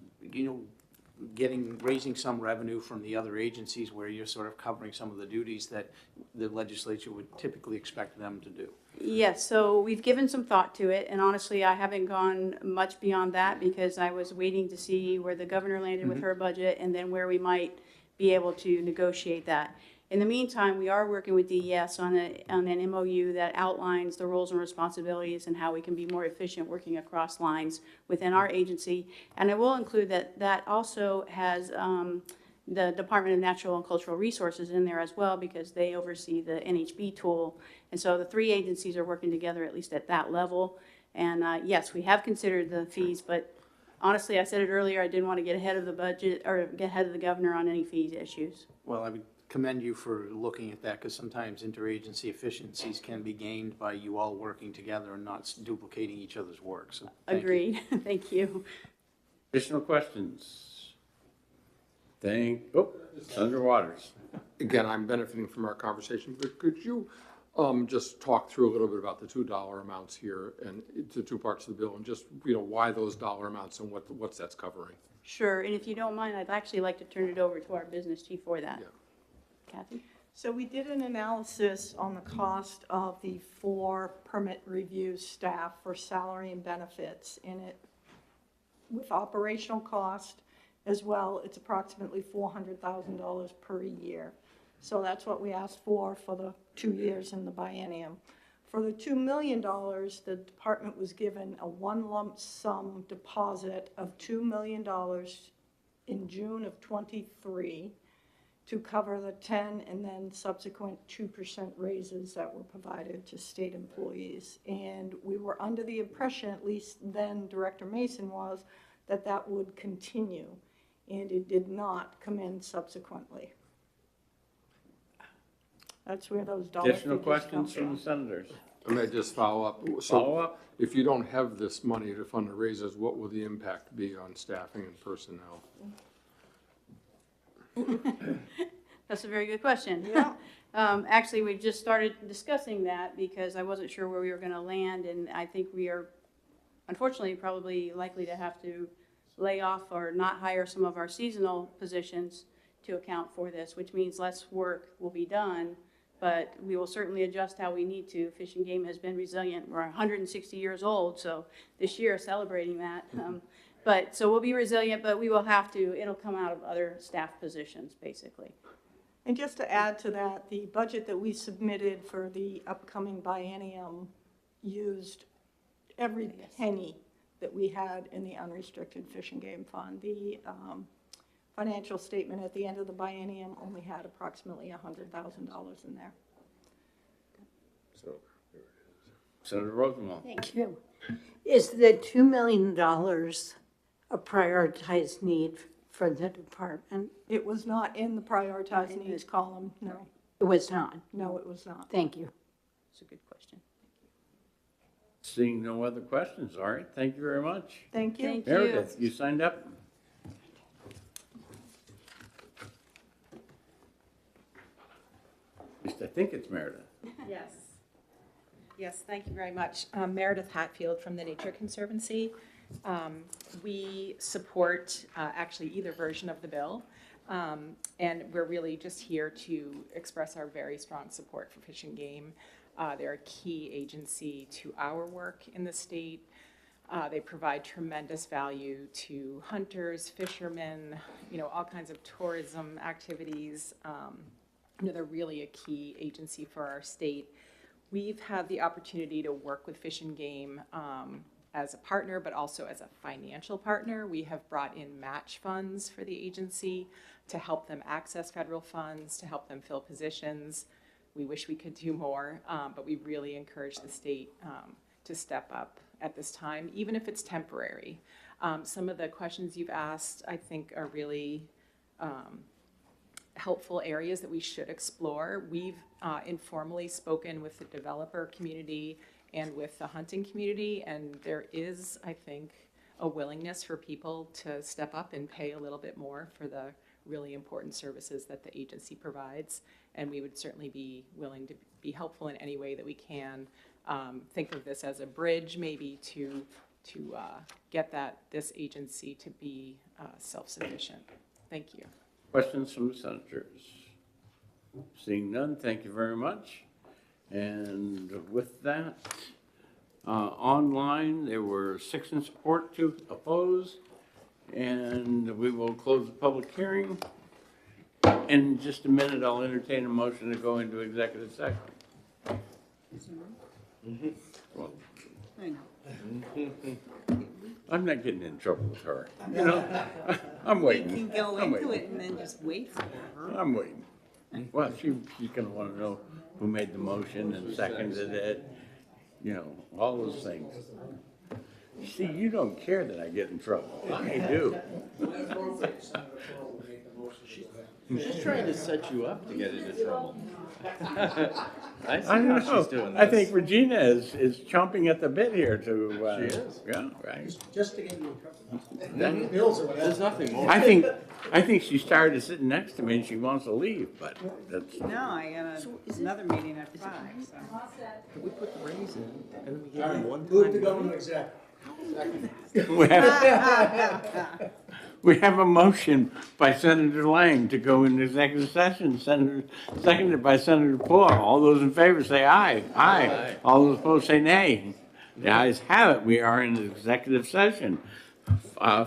raising some revenue from the other agencies where you're sort of covering some of the duties that the legislature would typically expect them to do? Yes, so we've given some thought to it, and honestly, I haven't gone much beyond that because I was waiting to see where the governor landed with her budget and then where we might be able to negotiate that. In the meantime, we are working with DES on an MOU that outlines the roles and responsibilities and how we can be more efficient working across lines within our agency. And I will include that also has the Department of Natural and Cultural Resources in there as well, because they oversee the NHB tool. And so the three agencies are working together, at least at that level. And yes, we have considered the fees, but honestly, I said it earlier, I didn't want to get ahead of the budget or get ahead of the governor on any fees issues. Well, I would commend you for looking at that, because sometimes interagency efficiencies can be gained by you all working together and not duplicating each other's work. So thank you. Agreed. Thank you. Additional questions? Senator Waters. Again, I'm benefiting from our conversation, but could you just talk through a little bit about the $2 amounts here and the two parts of the bill, and just, why those dollar amounts and what that's covering? Sure, and if you don't mind, I'd actually like to turn it over to our business chief for that. Yeah. Kathy? So we did an analysis on the cost of the 4 permit review staff for salary and benefits in it. With operational cost as well, it's approximately $400,000 per year. So that's what we asked for the 2 years in the biennium. For the $2 million, the department was given a one lump sum deposit of $2 million in June of '23 to cover the 10 and then subsequent 2% raises that were provided to state employees. And we were under the impression, at least then Director Mason was, that that would continue. And it did not come in subsequently. That's where those dollar Additional figures come questions from the senators? I may just follow up. Follow up? If you don't have this money to fund the raises, what will the impact be on staffing and personnel? That's a very good question. Yeah. Actually, we just started discussing that because I wasn't sure where we were gonna land, and I think we are unfortunately probably likely to have to lay off or not hire some of our seasonal positions to account for this, which means less work will be done, but we will certainly adjust how we need to. Fish and Game has been resilient. We're 160 years old, so this year celebrating that. So we'll be resilient, but we will have to, it'll come out of other staff positions, basically. And just to add to that, the budget that we submitted for the upcoming biennium used every penny that we had in the unrestricted Fish and Game Fund. The financial statement at the end of the biennium only had approximately $100,000 in there. So, Senator Rosenwald. Thank you. Is the $2 million a prioritized need for the department? It was not in the prioritized needs column, no. It was not? No, it was not. Thank you. It's a good question. Seeing no other questions, all right, thank you very much. Thank you. Thank Meredith, you signed up? At least I think it's Meredith. Yes. Yes, thank you very much. Meredith Hatfield from the Nature Conservancy. We support actually either version of the bill, and we're really just here to express our very strong support for Fish and Game. They're a key agency to our work in the state. They provide tremendous value to hunters, fishermen, all kinds of tourism activities. They're really a key agency for our state. We've had the opportunity to work with Fish and Game as a partner, but also as a financial partner. We have brought in match funds for the agency to help them access federal funds, to help them fill positions. We wish we could do more, but we really encourage the state to step up at this time, even if it's temporary. Some of the questions you've asked, I think, are really helpful areas that we should explore. We've informally spoken with the developer community and with the hunting community, and there is, I think, a willingness for people to step up and pay a little bit more for the really important services that the agency provides, and we would certainly be willing to be helpful in any way that we can. Think of this as a bridge maybe to get this agency to be self-sufficient. Thank you. Questions from the senators? Seeing none, thank you very much. And with that, online, there were 6 in support, 2 opposed, and we will close the public hearing. In just a minute, I'll entertain a motion to go into executive session. Well, I know. I'm not getting in trouble with her. I'm waiting. You can go I'm into waiting. it and then just wait for her. I'm waiting. Well, she's gonna wanna know who made the motion and seconded it, all those things. See, you don't care that I get in trouble. I do. She's trying to set you up to get into trouble. I see I how know. she's doing this. I think Regina is chomping at the bit here to. She is. Yeah, right. Just to get you in trouble. That- Bills or whatever. There's nothing more. I think she's tired of sitting next to me and she wants to leave, but that's. No, I got another meeting at 5, so. We put the raise in, and then we All gave right, you one move time. to go into exec. We have a motion by Senator Lang to go into executive session, seconded by Senator Paul. All those in favor say aye. Aye. All those opposed say nay. The ayes have it. We are in executive session.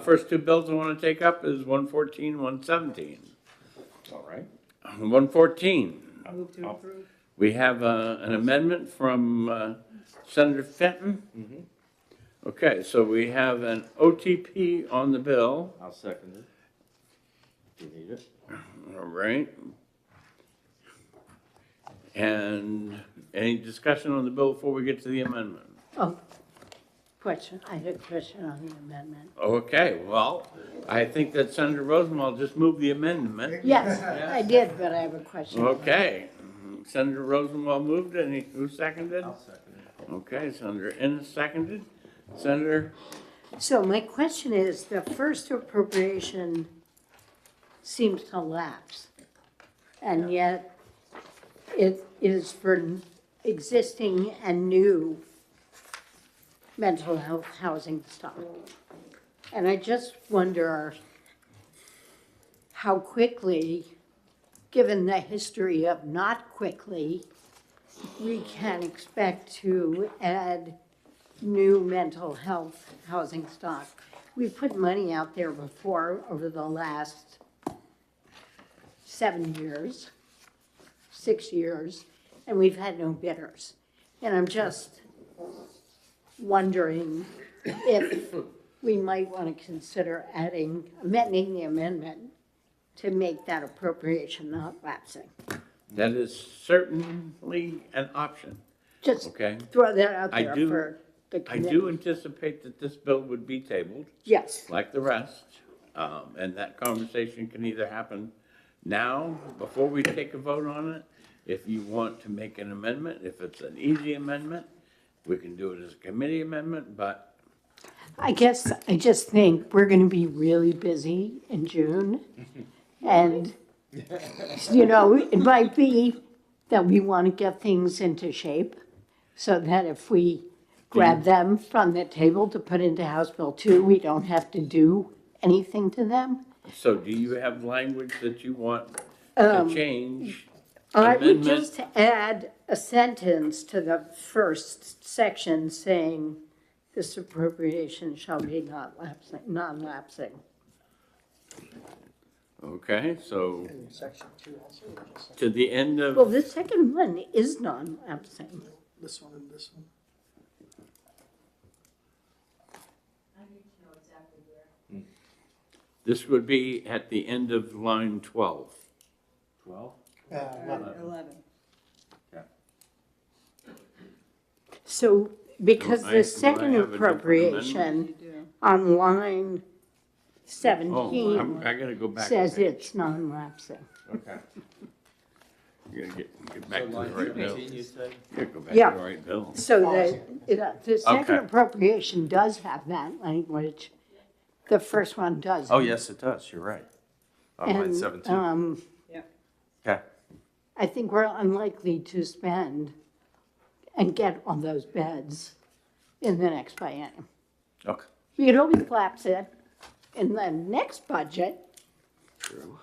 First 2 bills I want to take up is 114, 117. All right. 114. Move to approve. We have an amendment from Senator Fenton. Mm-hmm. Okay, so we have an OTP on the bill. I'll second it. Do you need it? All right. And any discussion on the bill before we get to the amendment? Oh, question. I had a question on the amendment. Okay, well, I think that Senator Rosenwald just moved the amendment. Yes, I did, but I have a question. Okay. Senator Rosenwald moved, and who seconded? I'll second it. Okay, Senator Ennis seconded. Senator, So my question is, the first appropriation seems to lapse, and yet it is for existing and new mental health housing stock. And I just wonder how quickly, given the history of not quickly, we can expect to add new mental health housing stock. We've put money out there before over the last 7 years, 6 years, and we've had no bidders. And I'm just wondering if we might want to consider amending the amendment to make that appropriation not lapsing. that is certainly an option, Just okay? throw that out I there do- for the I committee. do anticipate that this bill would be tabled. Yes. Like the rest, and that conversation can either happen now, before we take a vote on it, if you want to make an amendment, if it's an easy amendment, we can do it as a committee amendment, but I guess I just think we're going to be really busy in June. And, it might be that we want to get things into shape so that if we grab them from the table to put into House Bill 2, we don't have to do anything to them. so do you have language that you want to change? I would Amendment? just add a sentence to the first section saying this appropriation shall be non-lapsing. Okay, so Section 2 also, or just to the end Well, of, the second one is non-lapsing. this one and this one? this would be at the end of line 12. 12? 11. So, because Do I the second have a different appropriation on line Oh, 17 I gotta go back. a says page. it's non-lapsing. Okay. You gotta get back to the right bill. You gotta go back to the Yeah. right bill. So the second Okay. appropriation does have that language. The first one does. Oh, yes, it does, you're right. On line And, 17. Okay. I think we're unlikely to spend and get on those beds in the next biennium. Okay. We could always lapse it in the next budget. True.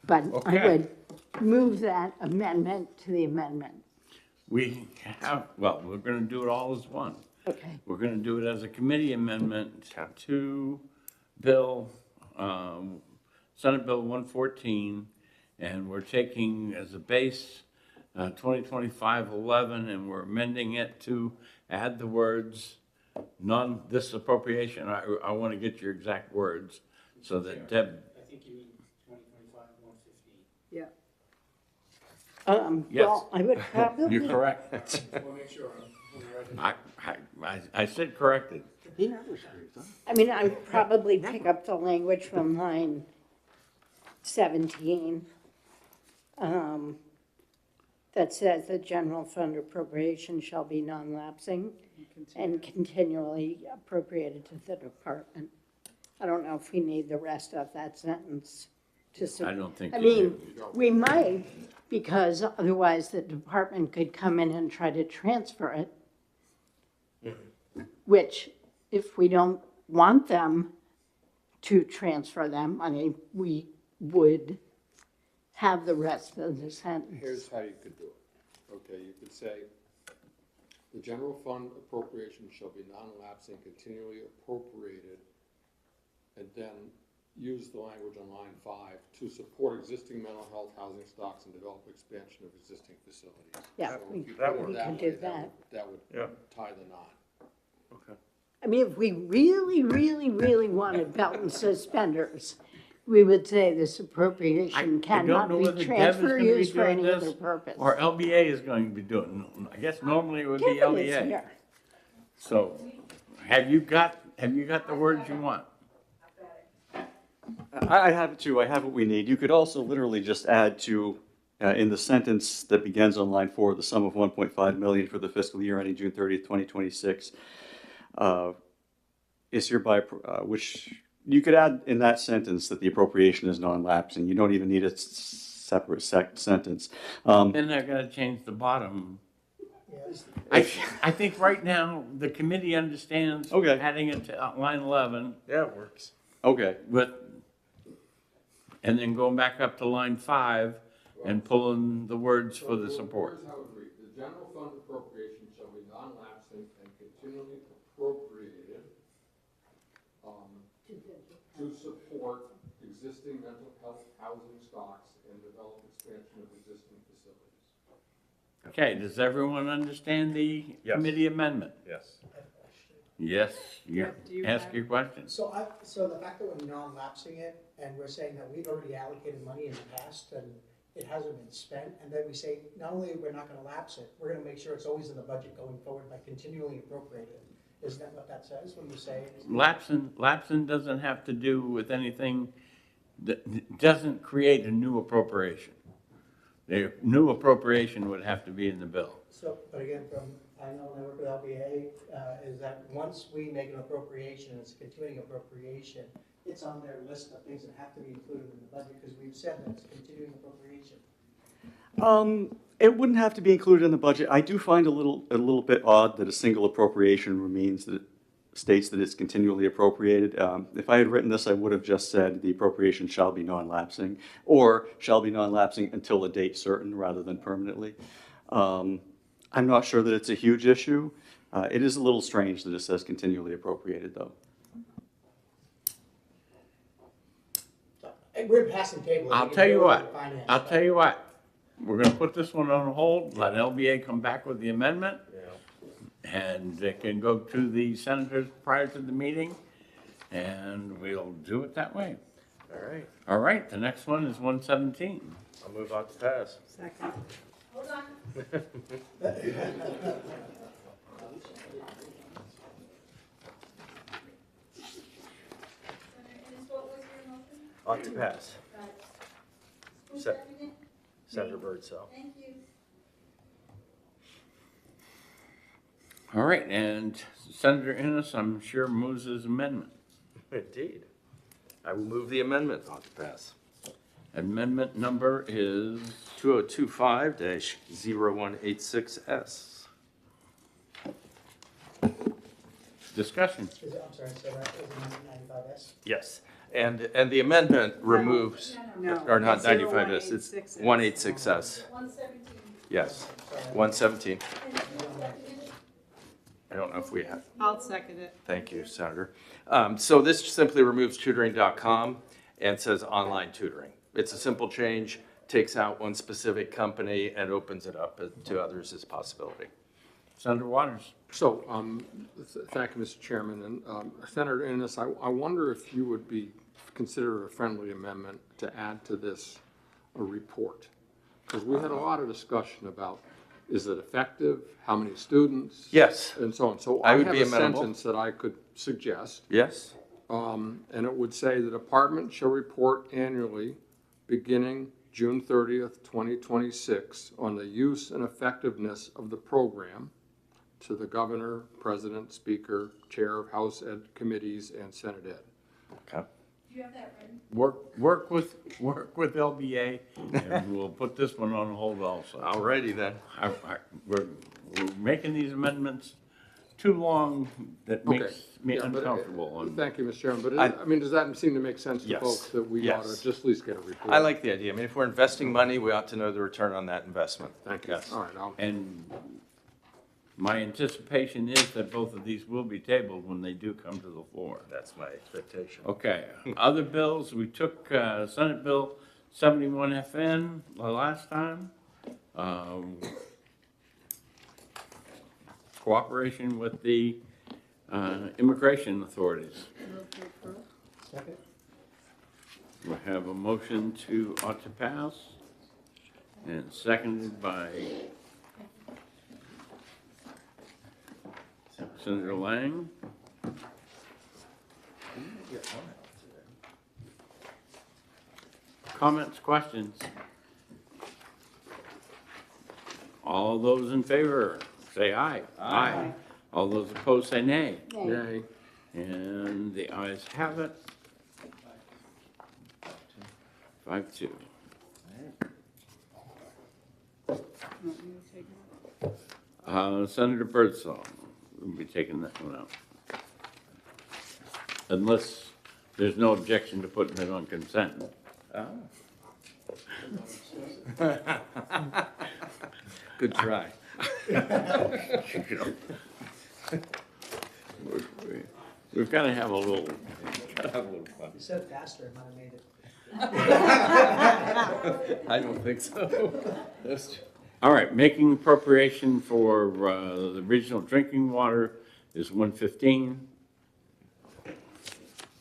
But I Okay. would move that amendment to the amendment. We have, well, we're gonna do it all as one. Okay. We're gonna do it as a committee amendment to Bill, Senate Bill 114, and we're taking as a base 2025-11, and we're amending it to add the words, this appropriation, I want to get your exact words, so that Deb, I think you mean 2025-115. Yeah. Yes. Well, I would probably. you're correct. We'll make sure I'm I said corrected. I mean, I would probably pick up the language from line 17 that says the general fund appropriation shall be non-lapsing and continually appropriated to the department. I don't know if we need the rest of that sentence to. I don't think I you mean, do. we might, because otherwise the department could come in and try to transfer it. Which, if we don't want them to transfer them, I mean, we would have the rest of the sentence. Here's how you could do it. Okay, you could say, the general fund appropriation shall be non-lapsing, continually appropriated, and then use the language on line 5 to support existing mental health housing stocks and develop expansion of existing facilities. Yeah, So we if you put it we that can way, do that. That would tie the knot. Okay. I mean, if we really, really, really wanted belt and suspenders, we would say this appropriation I don't cannot know be whether Deb is transferred gonna or be used for doing any other this, purpose. or LBA is going to be doing it. I guess normally it would be Kevin is LBA. here. So, have you got the words you want? I have it too, I have what we need. You could also literally just add to in the sentence that begins on line 4, the sum of $1.5 million for the fiscal year ending June 30th, 2026, is hereby, which you could add in that sentence that the appropriation is non-lapsing. You don't even need a separate sentence. Then they're gonna change the bottom. I think right now, the committee understands adding it to line 11. Yeah, it works. Okay. And then going back up to line 5 and pulling the words for the support. Here's how it reads. The general fund appropriation shall be non-lapsing and continually appropriated to support existing mental health housing stocks and develop expansion of existing facilities. Okay, does everyone understand the committee amendment? Yes. Yes, you Do you ask have- your question. So the fact that we're non-lapsing it, and we're saying that we've already allocated money in the past, and it hasn't been spent, and then we say, not only we're not gonna lapse it, we're gonna make sure it's always in the budget going forward by continually appropriating it. Isn't that what that says when you say? Lapsing doesn't have to do with anything, that doesn't create a new appropriation. The new appropriation would have to be in the bill. So, but again, I know when I work with LBA, is that once we make an appropriation, it's a continuing appropriation, it's on their list of things that have to be included in the budget, because we've said that it's a continuing appropriation. It wouldn't have to be included in the budget. I do find a little bit odd that a single appropriation means that it states that it's continually appropriated. If I had written this, I would have just said the appropriation shall be non-lapsing, or shall be non-lapsing until a date certain rather than permanently. I'm not sure that it's a huge issue. It is a little strange that it says continually appropriated, though. We're passing table. I'll tell you what. We're gonna put this one on hold, let LBA come back with the amendment. And it can go to the senators prior to the meeting, and we'll do it that way. All right. All right, the next one is 117. I'll move on to pass. Second. Hold on. On to pass. Senator Birdsell. Thank you. All right, and Senator Innes, I'm sure moves his amendment. Indeed. I will move the amendment on to pass. Amendment number is 2025-0186S. Discussion. I'm sorry, so that is amendment 95S? Yes, and the amendment removes, No. or not It's 95S, it's 186S. 117. Yes, 117. I don't know if we have. I'll second it. Thank you, Senator. So this simply removes tutoring.com and says online tutoring. It's a simple change, takes out one specific company and opens it up to others as a possibility. Senator Waters. So, thank you, Mr. Chairman, and Senator Innes, I wonder if you would consider a friendly amendment to add to this a report. Because we had a lot of discussion about, is it effective, how many students? Yes. And so on. So I I would have be a amenable. sentence that I could suggest. Yes. And it would say, the department shall report annually, beginning June 30th, 2026, on the use and effectiveness of the program to the governor, president, speaker, chair of House Ed committees, and Senate Ed. Okay. Do you have that written? Work with LBA, and we'll put this one on hold also. Alrighty then. We're making these amendments too long that makes me Yeah, but, uncomfortable. Thank you, Mr. Chairman, but I mean, does that seem to make sense to Yes. folks that we ought to Yes. just at least get a report? I like the idea. I mean, if we're investing money, we ought to know the return on that investment. Thank you. Yes. All right, And my anticipation is that both of these will be tabled when they do come to the floor. That's my expectation. Okay, other bills, we took Senate Bill 71FN the last time. Cooperation with the immigration authorities. Second? We have a motion to ought to pass, and seconded by Senator Lang. Comments, questions? All those in favor, say aye. Aye. All those opposed, say nay. Nay. And the ayes have it. 5-2. Senator Birdsall, we'll be taking that one out. Unless there's no objection to putting it on consent. Good try. We've got to have a little. You said it faster, I might have made it. I don't think so. All right, making appropriation for the regional drinking water is 115.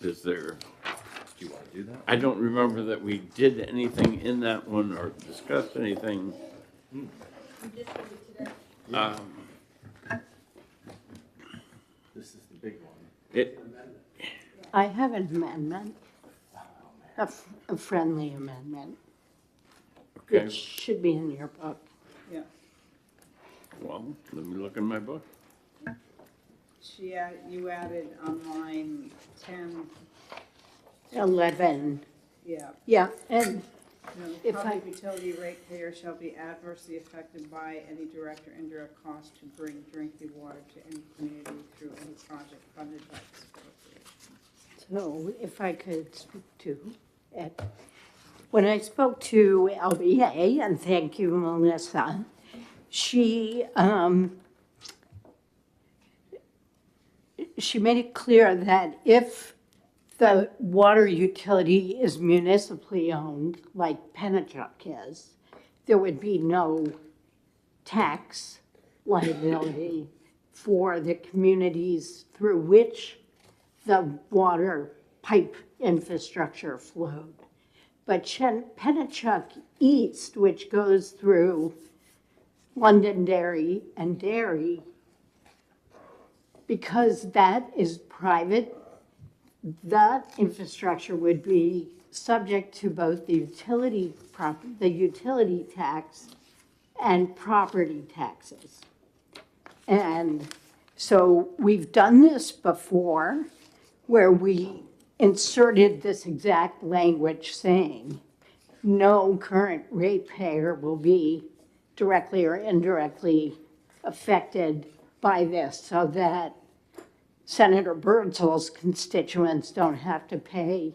Is there? Do you want to do that? I don't remember that we did anything in that one or discussed anything. This is the big one. I have an amendment, a friendly amendment. Okay. It should be in your book. Yeah. Well, let me look in my book. You added on line 10, 11. yeah. Yeah, and No, if public I- utility ratepayer shall be adversely affected by any direct or indirect cost to bring drinking water to any community through any project funded by this appropriation. So if I could speak to Ed. When I spoke to LBA, and thank you, Melissa, she made it clear that if the water utility is municipally owned, like Pennachuck is, there would be no tax liability for the communities through which the water pipe infrastructure flowed. But Pennachuck East, which goes through Londonderry and Derry, because that is private, that infrastructure would be subject to both the utility tax and property taxes. And so we've done this before, where we inserted this exact language saying no current ratepayer will be directly or indirectly affected by this, so that Senator Birdsall's constituents don't have to pay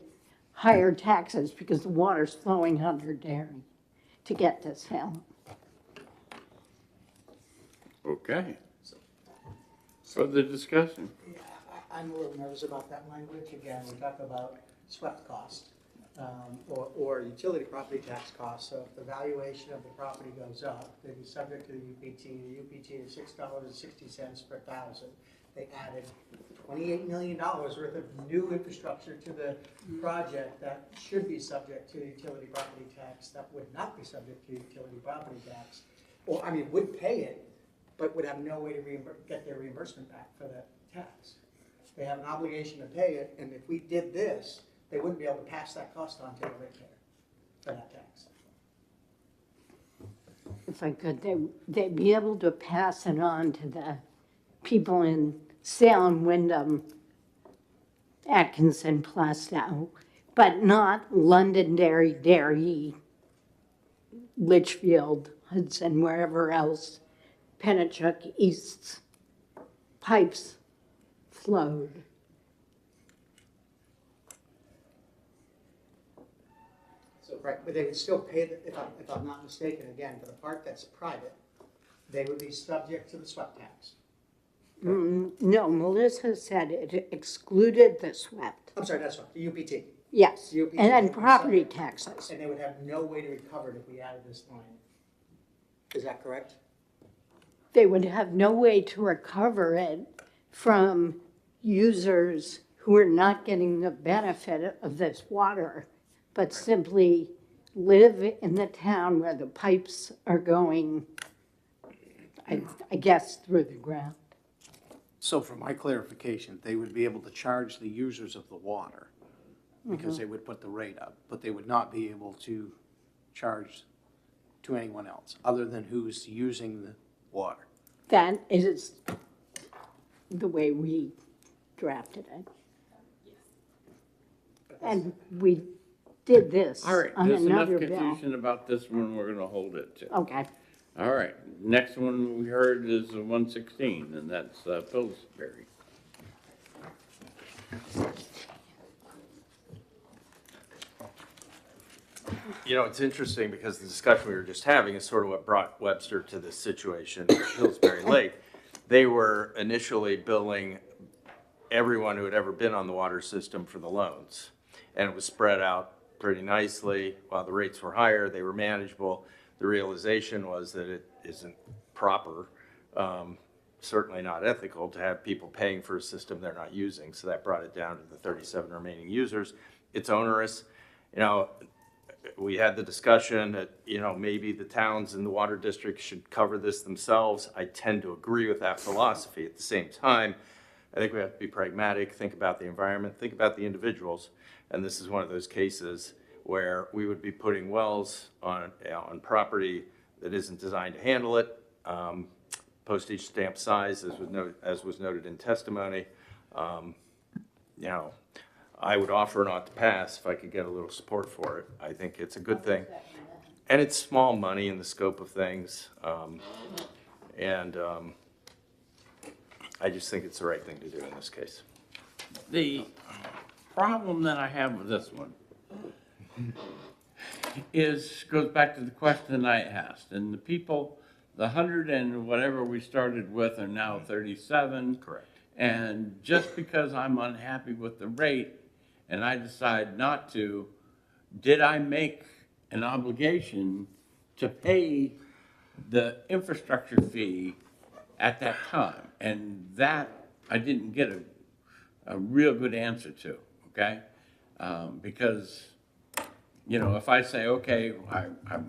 higher taxes because the water's flowing under Derry to get to Salem. Okay. Further discussion? I'm a little nervous about that language. Again, we talk about swept cost, or utility property tax cost. So if the valuation of the property goes up, they'd be subject to the UPT. The UPT is $6.60 per thousand. They added $28 million worth of new infrastructure to the project that should be subject to utility property tax, that would not be subject to utility property tax. Or, I mean, would pay it, but would have no way to get their reimbursement back for that tax. They have an obligation to pay it, and if we did this, they wouldn't be able to pass that cost on to the ratepayer for that tax. If I could, they'd be able to pass it on to the people in Salem, Wyndham, Atkinson, Plastow, but not Londonderry, Derry, Litchfield, Hudson, wherever else Pennachuck East's pipes flowed. So, right, but they would still pay, if I'm not mistaken, again, for the part that's private, they would be subject to the swept tax. No, Melissa said it excluded the swept. I'm sorry, that's right, the UPT. Yes, UPT and then would be property subject, taxes. And they would have no way to recover it if we added this line. Is that correct? They would have no way to recover it from users who are not getting the benefit of this water, but simply live in the town where the pipes are going, I guess, through the ground. So for my clarification, they would be able to charge the users of the water because they would put the rate up, but they would not be able to charge to anyone else, other than who's using the water. That is the way we drafted it. And we did this All right, on there's enough another bill. confusion about this one, we're gonna hold it to. Okay. All right, next one we heard is 116, and that's Pillsbury. You know, it's interesting because the discussion we were just having is sort of what brought Webster to this situation at Pillsbury Lake. They were initially billing everyone who had ever been on the water system for the loans. And it was spread out pretty nicely. While the rates were higher, they were manageable. The realization was that it isn't proper, certainly not ethical, to have people paying for a system they're not using. So that brought it down to the 37 remaining users. It's onerous. You know, we had the discussion that, you know, maybe the towns and the water district should cover this themselves. I tend to agree with that philosophy. At the same time, I think we have to be pragmatic, think about the environment, think about the individuals. And this is one of those cases where we would be putting wells on property that isn't designed to handle it. Postage stamp size, as was noted in testimony. You know, I would offer not to pass if I could get a little support for it. I think it's a good thing. And it's small money in the scope of things. I just think it's the right thing to do in this case. The problem that I have with this one goes back to the question I asked, and the people, the 100 and whatever we started with are now 37. Correct. And just because I'm unhappy with the rate and I decide not to, did I make an obligation to pay the infrastructure fee at that time? And that I didn't get a real good answer to, okay? Because, you know, if I say, okay, I'm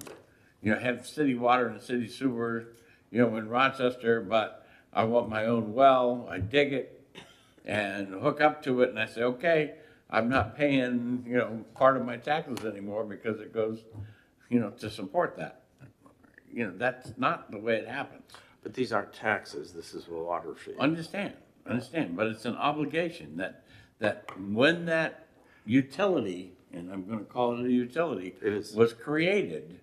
you know, have city water and city sewer, you know, in Rochester, but I want my own well, I dig it and hook up to it, and I say, okay, I'm not paying, you know, part of my taxes anymore because it goes, you know, to support that. You know, that's not the way it happens. But these aren't taxes, this is a water fee. Understand, but it's an obligation that when that utility, and I'm gonna call it a utility, was created,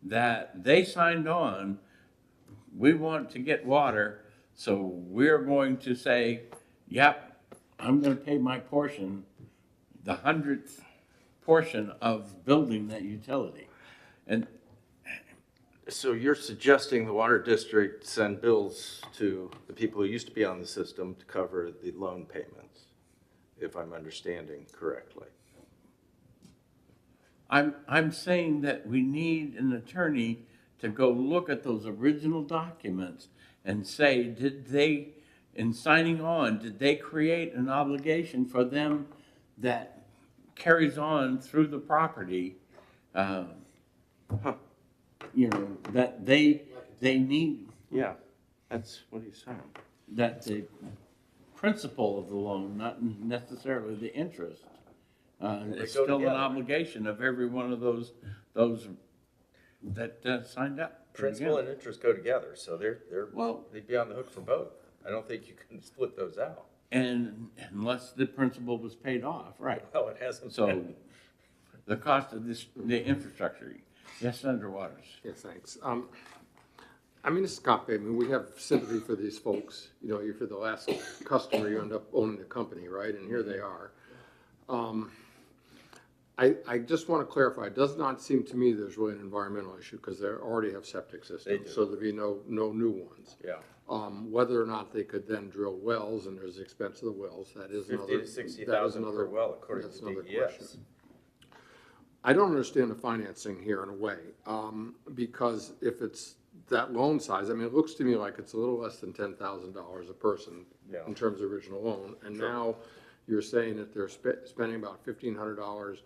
that they signed on, we want to get water, so we're going to say, yep, I'm gonna pay my portion, the 100th portion of building that utility. And so you're suggesting the water district send bills to the people who used to be on the system to cover the loan payments, if I'm understanding correctly. I'm saying that we need an attorney to go look at those original documents and say, did they, in signing on, did they create an obligation for them that carries on through the property? You know, that they need. Yeah, that's what he's saying. That the principal of the loan, not necessarily the interest, is still an obligation of every one of those that signed up. Principal and interest go together, so they'd be on the hook for both. I don't think you can split those out. And unless the principal was paid off, right? Well, it hasn't So been. the cost of the infrastructure. Yes, Senator Waters. Yes, thanks. I mean, Mr. Coffey, I mean, we have sympathy for these folks. You know, if you're the last customer, you end up owning the company, right? And here they are. I just want to clarify, it does not seem to me there's really an environmental issue because they already have septic systems, so there'd be no new ones. Yeah. Whether or not they could then drill wells, and there's the expense of the wells, that is another. 50 to 60,000 per well, according to DES. I don't understand the financing here in a way, because if it's that loan size, I mean, it looks to me like it's a little less than $10,000 a person in terms of original loan, and now you're saying that they're spending about $1,500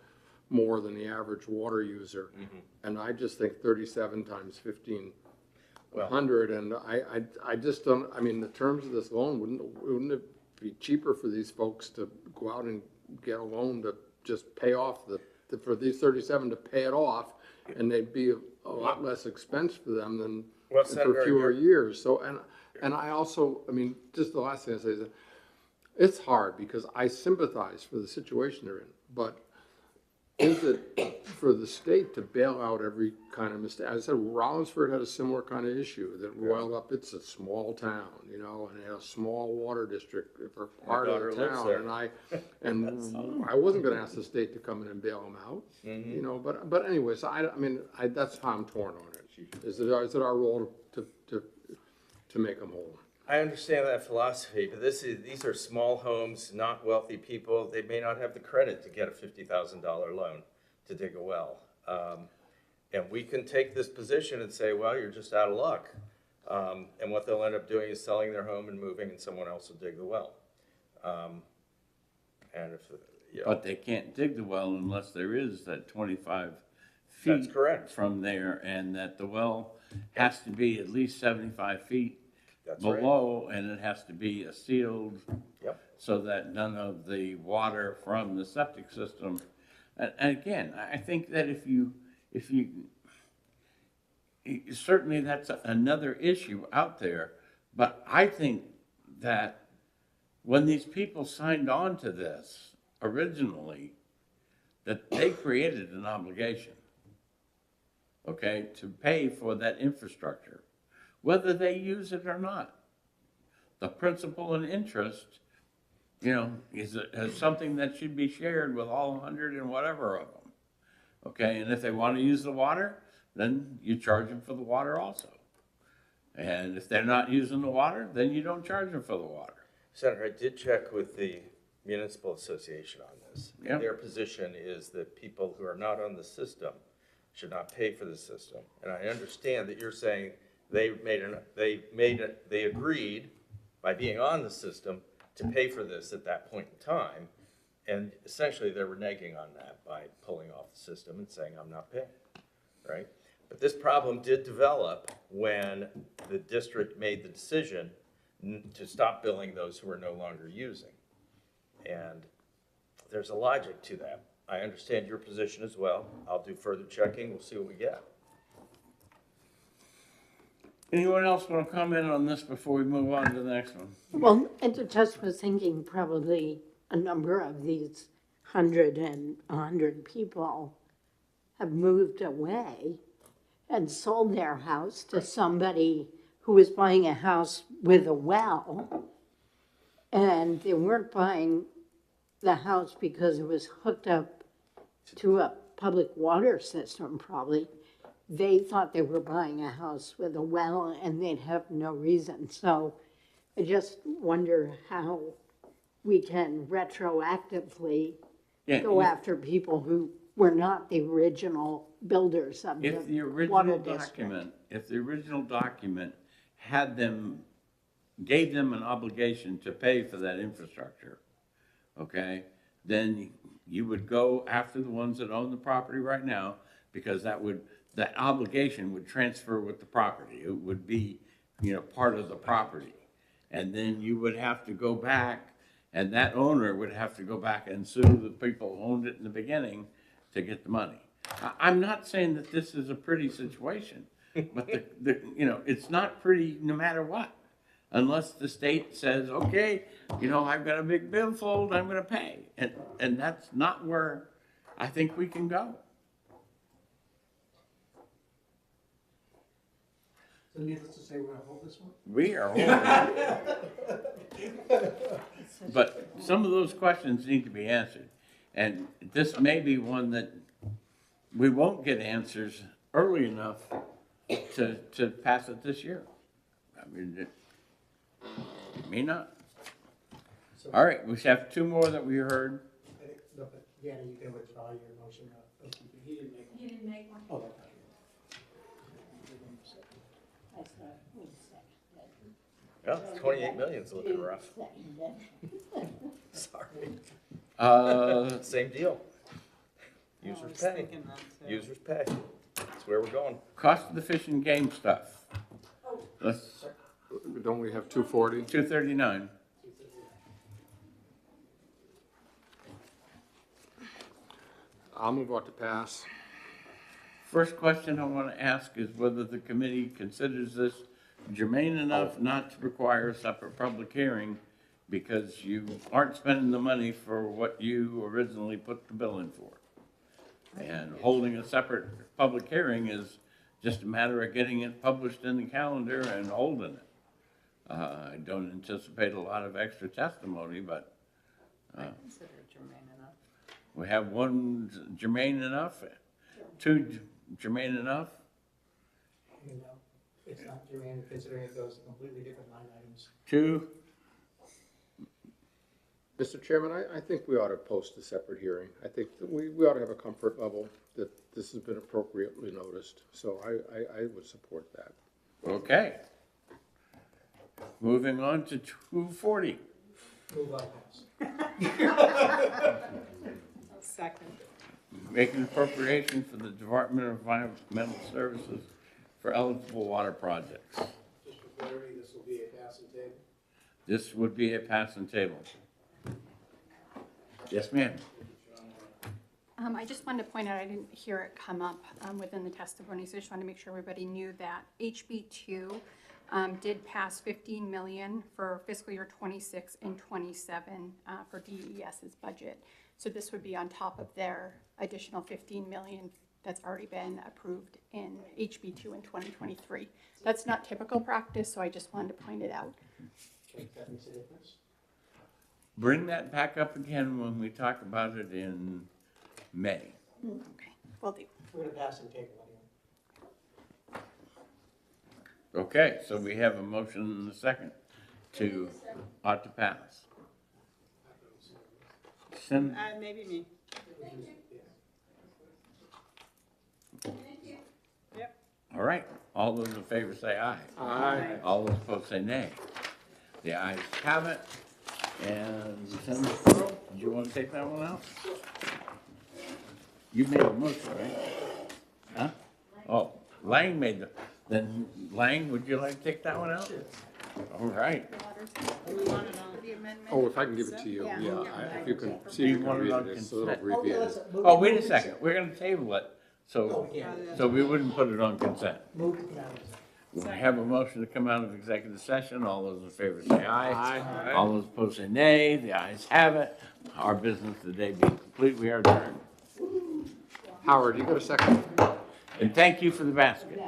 more than the average water user, and I just think 37 times 1,500, and I just don't. I mean, the terms of this loan wouldn't it be cheaper for these folks to go out and get a loan to just pay off for these 37 to pay it off, and they'd be a lot less expense for them than Well, for Senator, fewer you're- years. So, and I also, I mean, just the last thing I say is that it's hard because I sympathize for the situation they're in, but is it for the state to bail out every kind of mistake? I said, Rollinsford had a similar kind of issue that roiled up. It's a small town, you know, and it had a small water district for part of daughter the lives town. there. And I wasn't gonna ask the state to come in and bail them out, you know, but anyway, so I mean, that's how I'm torn on it. Is it our role to make them whole? I understand that philosophy, but these are small homes, not wealthy people. They may not have the credit to get a $50,000 loan to dig a well. And we can take this position and say, well, you're just out of luck. And what they'll end up doing is selling their home and moving, and someone else will dig the well. And if, you know, But they can't dig the well unless there is that 25 That's feet correct. from there, and that the well has to be at least 75 feet That's right. below, and it has to be a sealed, Yep. so that none of the water from the septic system, and again, I think that if you, certainly that's another issue out there, but I think that when these people signed on to this originally, that they created an obligation, okay, to pay for that infrastructure, whether they use it or not. The principal and interest, you know, is something that should be shared with all 100 and whatever of them. Okay, and if they want to use the water, then you charge them for the water also. And if they're not using the water, then you don't charge them for the water. Senator, I did check with the Municipal Association on this. Yep. Their position is that people who are not on the system should not pay for the system. And I understand that you're saying they agreed by being on the system to pay for this at that point in time. And essentially they were negging on that by pulling off the system and saying, I'm not paying, right? But this problem did develop when the district made the decision to stop billing those who are no longer using. And there's a logic to that. I understand your position as well. I'll do further checking. We'll see what we get. Anyone else want to comment on this before we move on to the next one? Well, I just was thinking probably a number of these 100 people have moved away and sold their house to somebody who was buying a house with a well, and they weren't buying the house because it was hooked up to a public water system, probably. They thought they were buying a house with a well, and they'd have no reason. So I just wonder how we can retroactively go after people who were not the original builders of If the the original water district. document, if the original document had them, gave them an obligation to pay for that infrastructure, okay, then you would go after the ones that own the property right now, because that obligation would transfer with the property. It would be, you know, part of the property. And then you would have to go back, and that owner would have to go back and sue the people who owned it in the beginning to get the money. I'm not saying that this is a pretty situation, but you know, it's not pretty no matter what, unless the state says, okay, you know, I've got a big billfold, I'm gonna pay. And that's not where I think we can go. So needless to say, we're gonna hold this one? We are holding. But some of those questions need to be answered. And this may be one that we won't get answers early enough to pass it this year. I mean, it may not. All right, we have two more that we heard. No, but Deanna, you can withdraw your motion. He didn't make one. You didn't make one. Oh, okay. Well, 28 million's looking rough. Sorry. Same deal. Users pay. Users pay. That's where we're going. Cost of the fish and game stuff. Don't we have 240? 239. I'll move on to pass. First question I want to ask is whether the committee considers this germane enough not to require a separate public hearing because you aren't spending the money for what you originally put the bill in for. And holding a separate public hearing is just a matter of getting it published in the calendar and holding it. I don't anticipate a lot of extra testimony, but Consider it germane enough. we have one germane enough, two germane enough. You know, it's not germane considering it goes to completely different line items. Two, Mr. Chairman, I think we ought to post a separate hearing. I think that we ought to have a comfort level that this has been appropriately noticed. So I would support that. okay. Moving on to 240. Move on, Second. Making appropriation for the Department of Environmental Services for eligible water projects. Just for clarity, this will be a passing table. This would be a passing table. Yes, ma'am. I just wanted to point out, I didn't hear it come up within the testimony, so I just wanted to make sure everybody knew that HB2 did pass 15 million for fiscal year 26 and 27 for DES's budget. So this would be on top of their additional 15 million that's already been approved in HB2 in 2023. That's not typical practice, so I just wanted to point it out. Okay, that makes a difference. Bring that back up again when we talk about it in May. Okay, will do. We're gonna pass the table anyway. Okay, so we have a motion and a second to, ought to pass. Send, Maybe me. Yep. all right, all those in favor say aye. Aye. All those opposed say nay. The ayes have it. And Senator Pearl, do you want to take that one out? You made a motion, right? Huh? Oh, Lang made the, then Lang, would you like to take that one out? All right. Oh, if I can give it to you, yeah, if you can see if you You can want it read on it, it's a little consent? abbreviated. Oh, wait a second, we're gonna table it, so we wouldn't put it on consent. Move it down. We have a motion to come out of executive session. All those in favor say aye. Aye. All those opposed say nay. The ayes have it. Our business today being complete, we are adjourned. Howard, you got a second? And thank you for the basket.